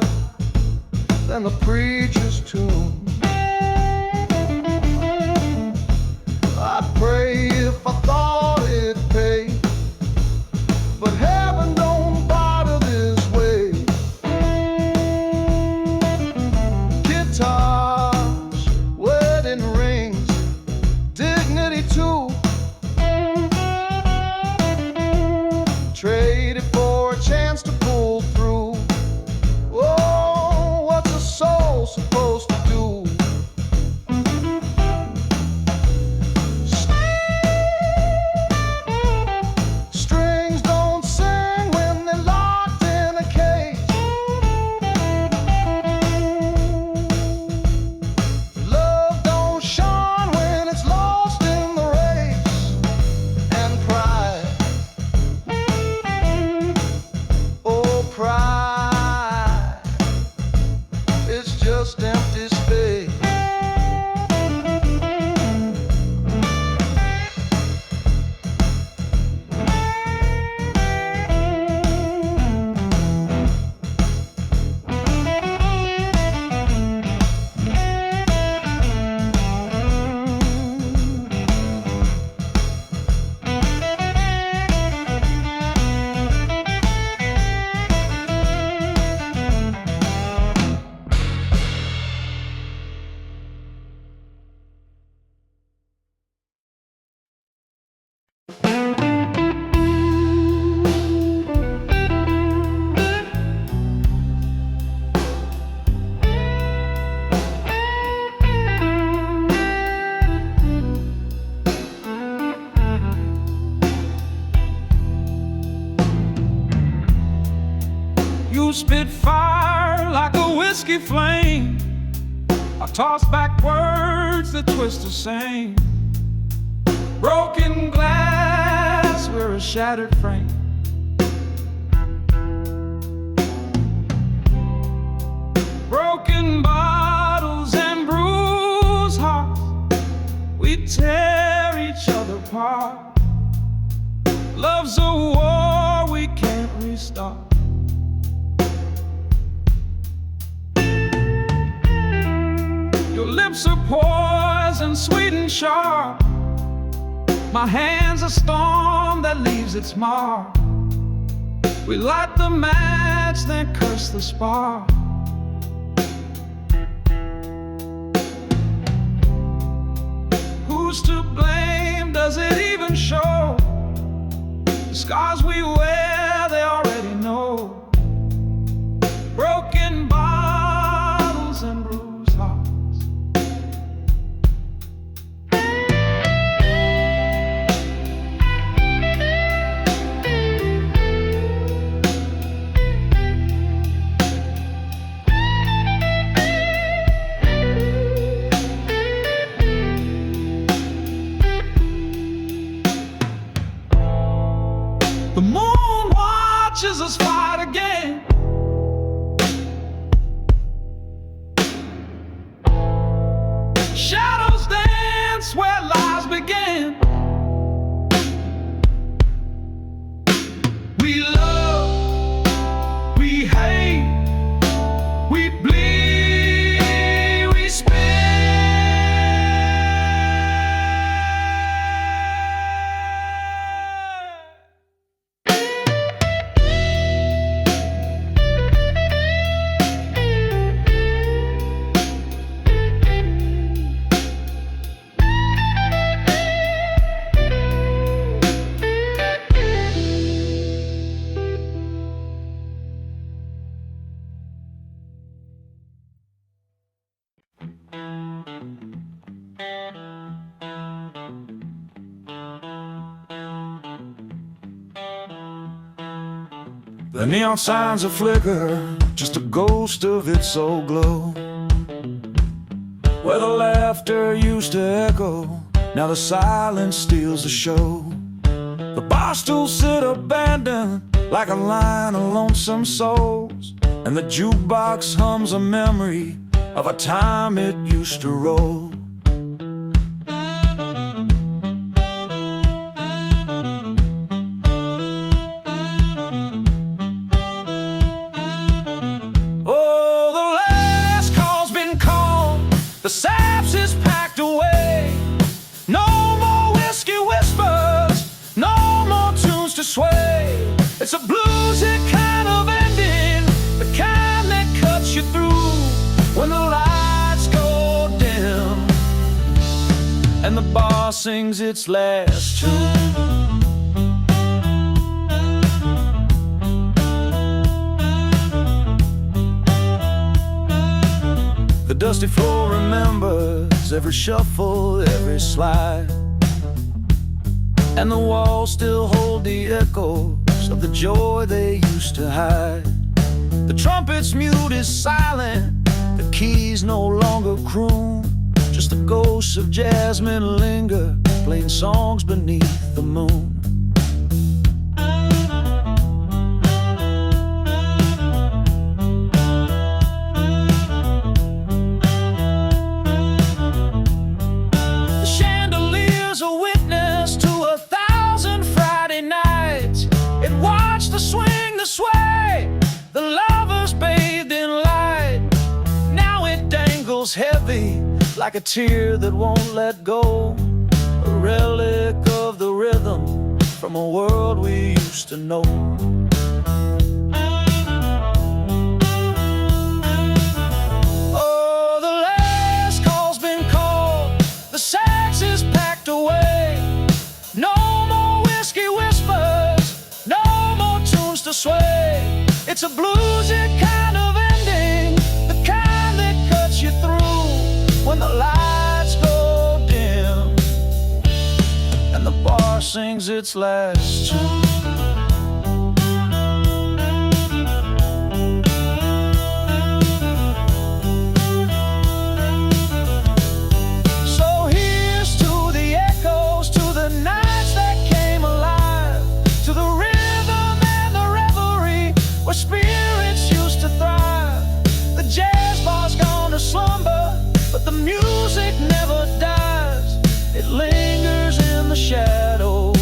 S3: You spit fire like a whiskey flame. I toss back words that twist the same. Broken glass, we're a shattered frame. Broken bottles and bruised hearts, we tear each other apart. Love's a war we can't restart. Your lips are poison, sweet and sharp. My hand's a storm that leaves its mark. We light the match, then curse the spark. Who's to blame? Does it even show? The scars we wear, they already know. Broken bottles and bruised hearts. The moon watches us fight again. Shadows dance where lies begin. We love, we hate, we bleed, we spin.
S2: The neon signs a flicker, just a ghost of its old glow. Where the laughter used to echo, now the silence steals the show. The bar stools sit abandoned, like a line of lonesome souls. And the jukebox hums a memory of a time it used to roll.
S3: The saps is packed away. No more whiskey whispers, no more tunes to sway. It's a bluesy kind of ending, the kind that cuts you through when the lights go dim and the bar sings its last tune.
S2: The dusty floor remembers every shuffle, every slide, and the walls still hold the echoes of the joy they used to hide. The trumpet's mute is silent, the keys no longer croon. Just the ghosts of jazzmen linger, playing songs beneath the moon. Heavy like a tear that won't let go, a relic of the rhythm from a world we used to know.
S3: Oh, the last call's been called, the sax is packed away. No more It's a bluesy kind of ending, the kind that cuts you through when the lights go dim and the bar sings its last tune. Spirits used to thrive. The jazz bar's gone to slumber, but the music never dies. It lingers in the shadows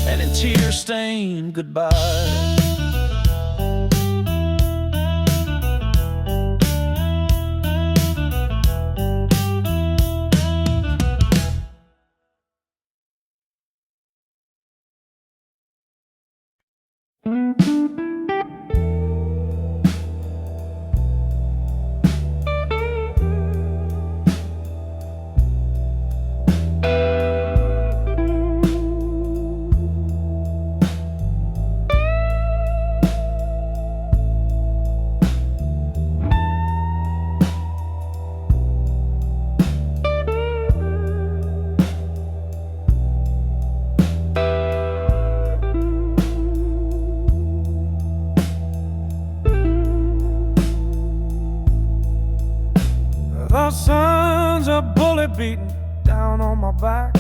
S3: and in tear-stained goodbyes.
S2: The sun's a bullet beating down on my back.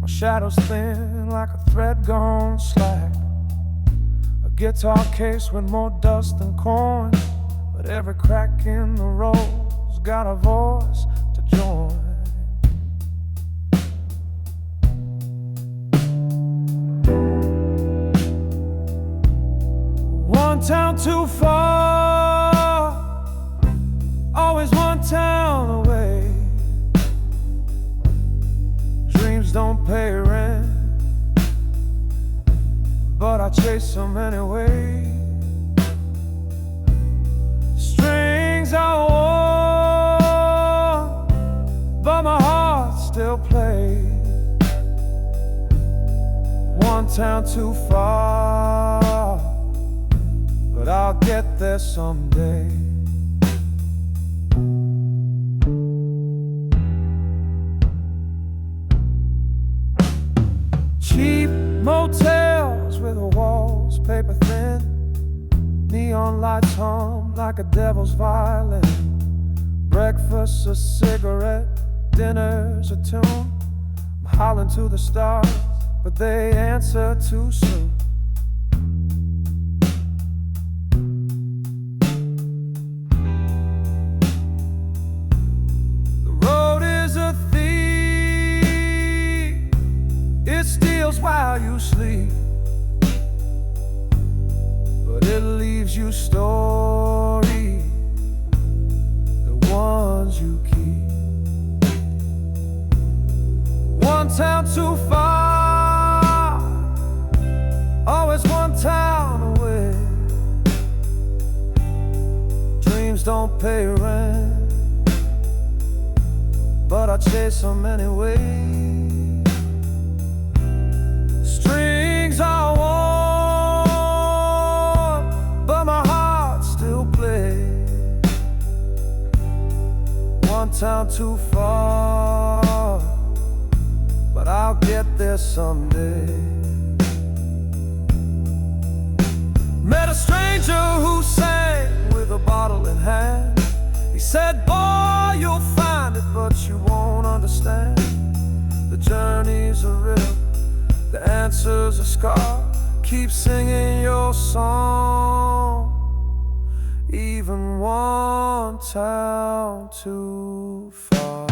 S2: My shadow's thin like a thread gone slack. A guitar case with more dust than coins, but every crack in the road's got a voice to join. One town too far, always one town away. Dreams don't pay rent, but I chase them anyway. Strings are worn, but my heart still plays. One town too far, but I'll get there someday. Cheap motels with the walls paper thin, neon lights hum like a devil's violin. Breakfast's a cigarette, dinner's a tune. I'm howling to the stars, but they answer too soon. The road is a thief, it steals while you sleep, but it leaves you stories, the ones you keep. One town too far, always one town away. Dreams don't pay rent, but I chase them anyway. Strings are worn, but my heart still plays. One town too far, but I'll get there someday. Met a stranger who sang with a bottle in hand. He said, boy, you'll find it, but you won't understand. The journey's a riddle, the answer's a scar. Keep singing your song, even one town too far.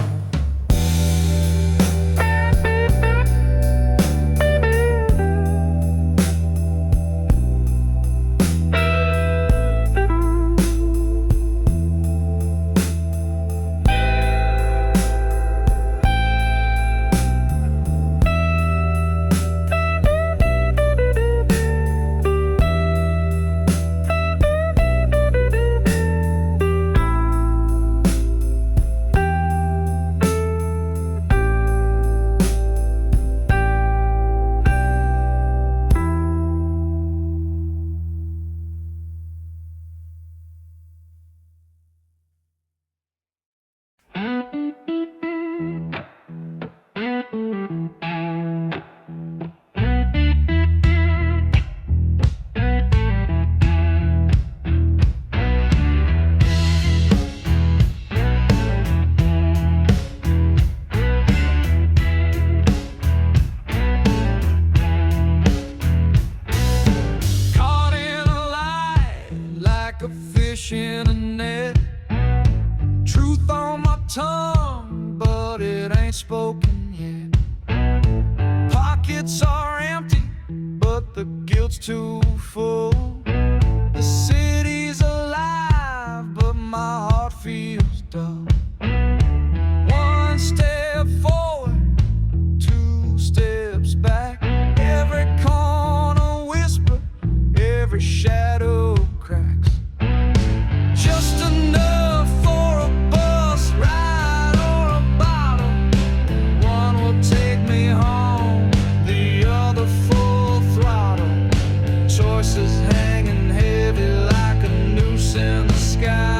S3: tongue, but it ain't spoken yet. Pockets are empty, but the guilt's too full. The city's alive, but my heart feels dull. One step forward, two steps back. Every corner whisper, every shadow cracks. Just enough for a bus ride or a bottle. One will take me home, the other full throttle. Choices hanging heavy like a noose in the sky.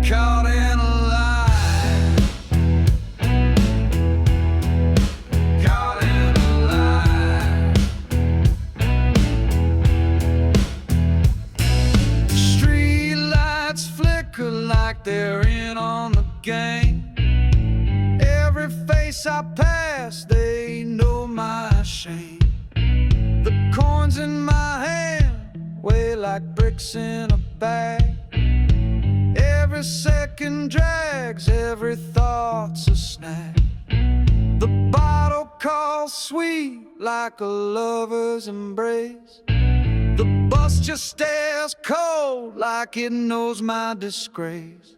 S3: Caught in a lie. Caught in a lie. Street lights flicker like they're in on the game. Every face I pass, they know my shame. The coins in my hand weigh like bricks in a bag. Every second drags, every thought's a snag. The bottle calls sweet like a lover's embrace. The bus just stares cold like it knows my disgrace.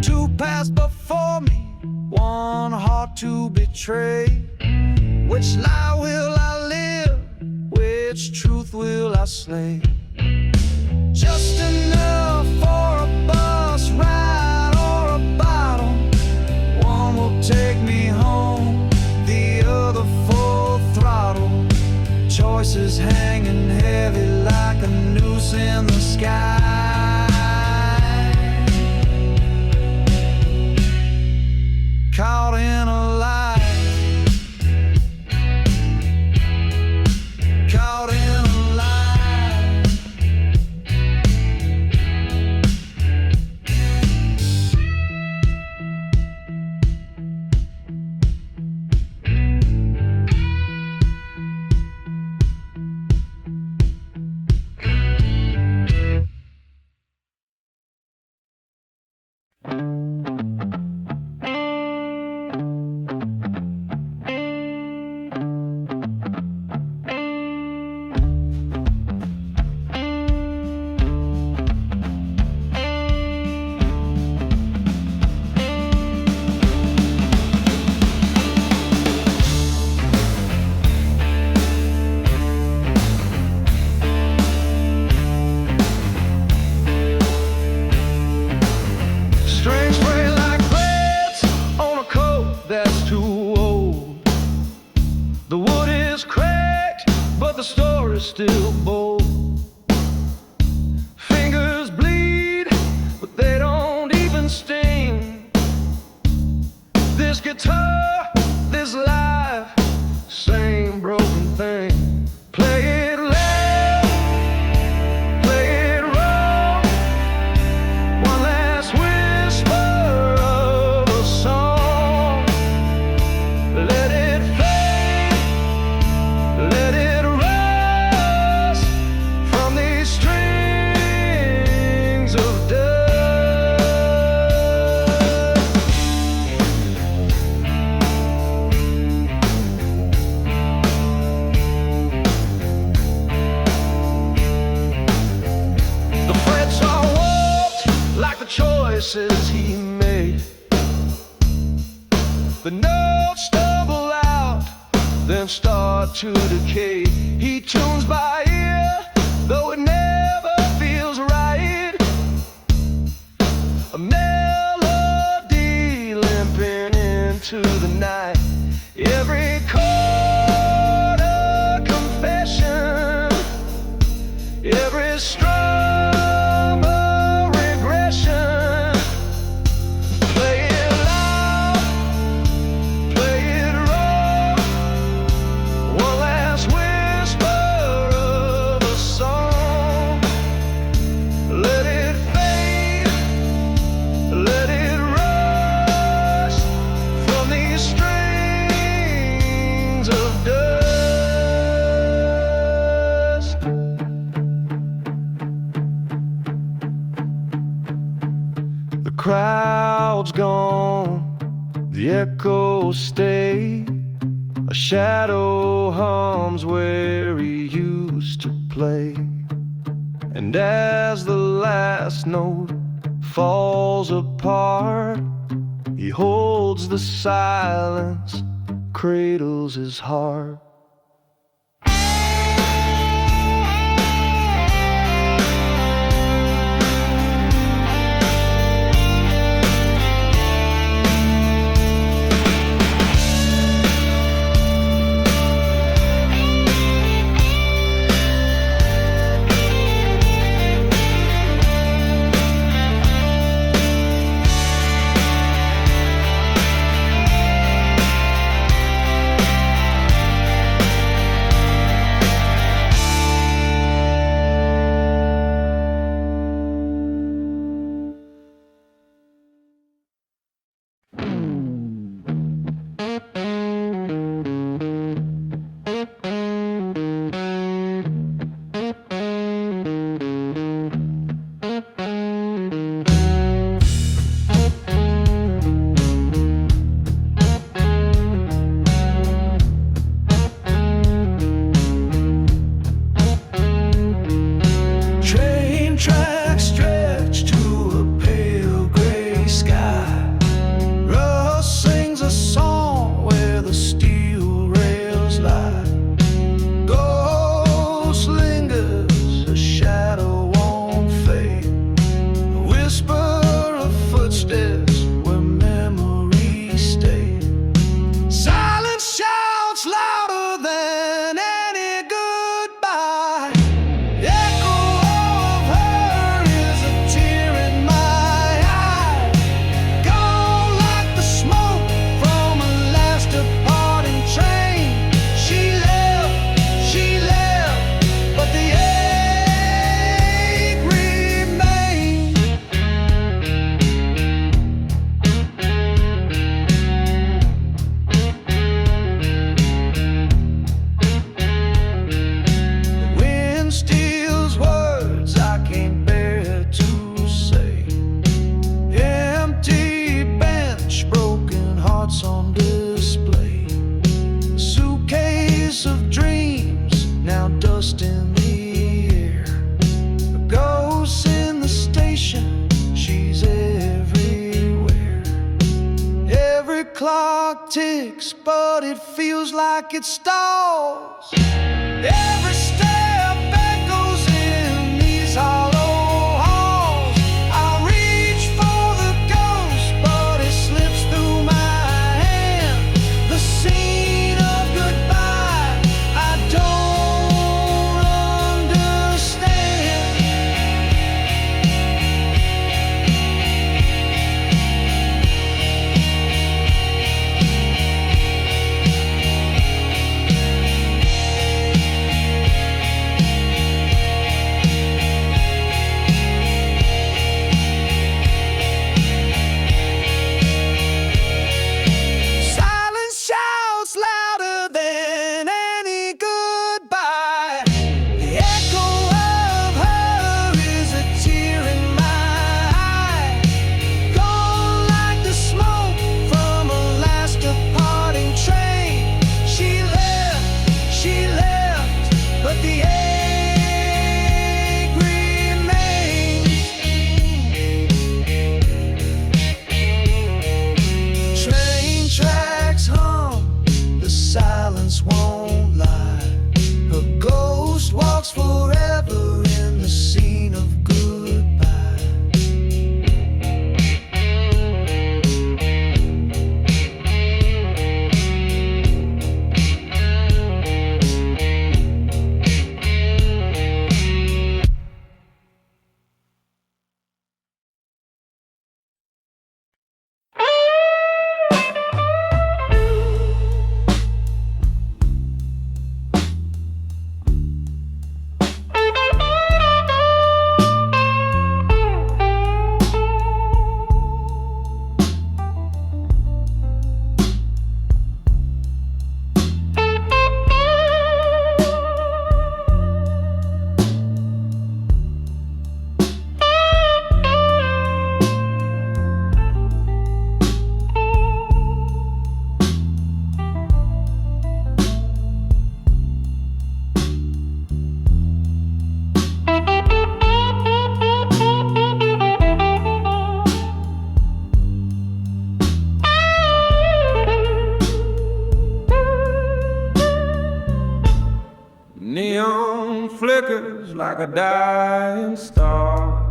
S3: Two passed before me, one heart to betray. Which lie will I live? Which truth will I slay? Just enough for a bus ride or a bottle. One will take me home, the other full throttle. Choices hanging heavy like a noose in the sky. Caught in a lie. Caught in a lie. Strings frayed like threads on a coat that's too old. The wood is cracked, but the story's still bold. Fingers bleed, but they don't even sting. This guitar, this life, same broken thing. Play it loud, play it wrong. One last whisper of a song. Let it fade, let it rise from these strings of dust. The frets are warped like the choices he made. The notes stumble out, then start to decay. He tunes by ear, though it never feels right. A melody limping into the night. Every chord a confession, every strum a regression. Play it loud, play it raw. One last whisper of a song.
S2: crowd's gone, the echoes stay. A shadow hums where he used to play. And as the last note falls apart, he holds the silence, cradles his heart.
S1: Clock ticks, but it feels like it stalls. Every step echoes in these hollow halls. I reach for the ghost, but it slips through my hand. The scene of goodbye, I don't understand.
S3: like a dying star.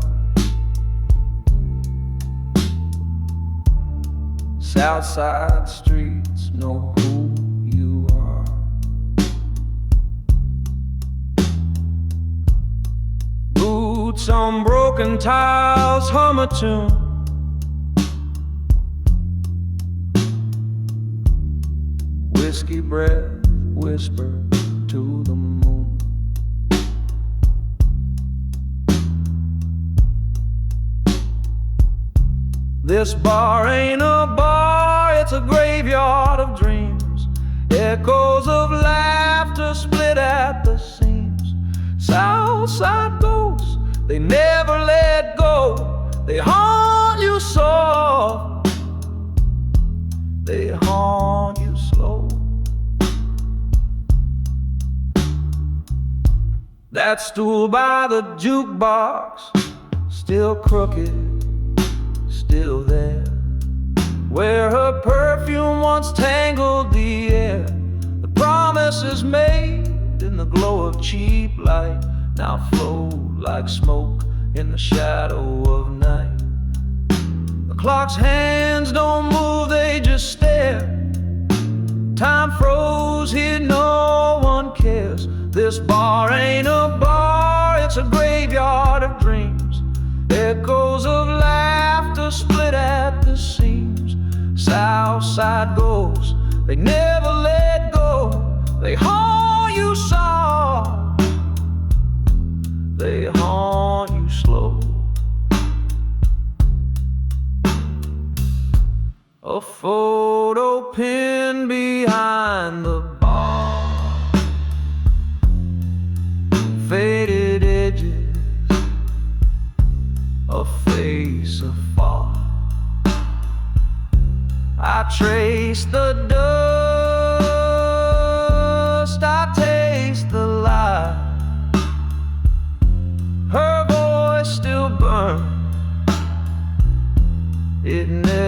S3: Southside streets know who you are. Boots on broken tiles hum a tune. Whiskey breath whisper to the moon. This bar ain't a bar, it's a graveyard of dreams. Echoes of laughter split at the seams. Southside ghosts, they never let go. They haunt you soft, they haunt you slow. That stool by the jukebox, still crooked, still there. Where her perfume once tangled the air. The promises made in the glow of cheap light now flow like smoke in the shadow of night. The clock's hands don't move, they just stare. Time froze here, no one cares. This bar ain't a bar, it's a graveyard of dreams. Echoes of laughter split at the seams. Southside ghosts, they never let go. They haunt you soft, they haunt you slow. A photo pinned behind the bar, faded edges, a face afar. I trace the dust, I taste the light. Her voice still burns, it never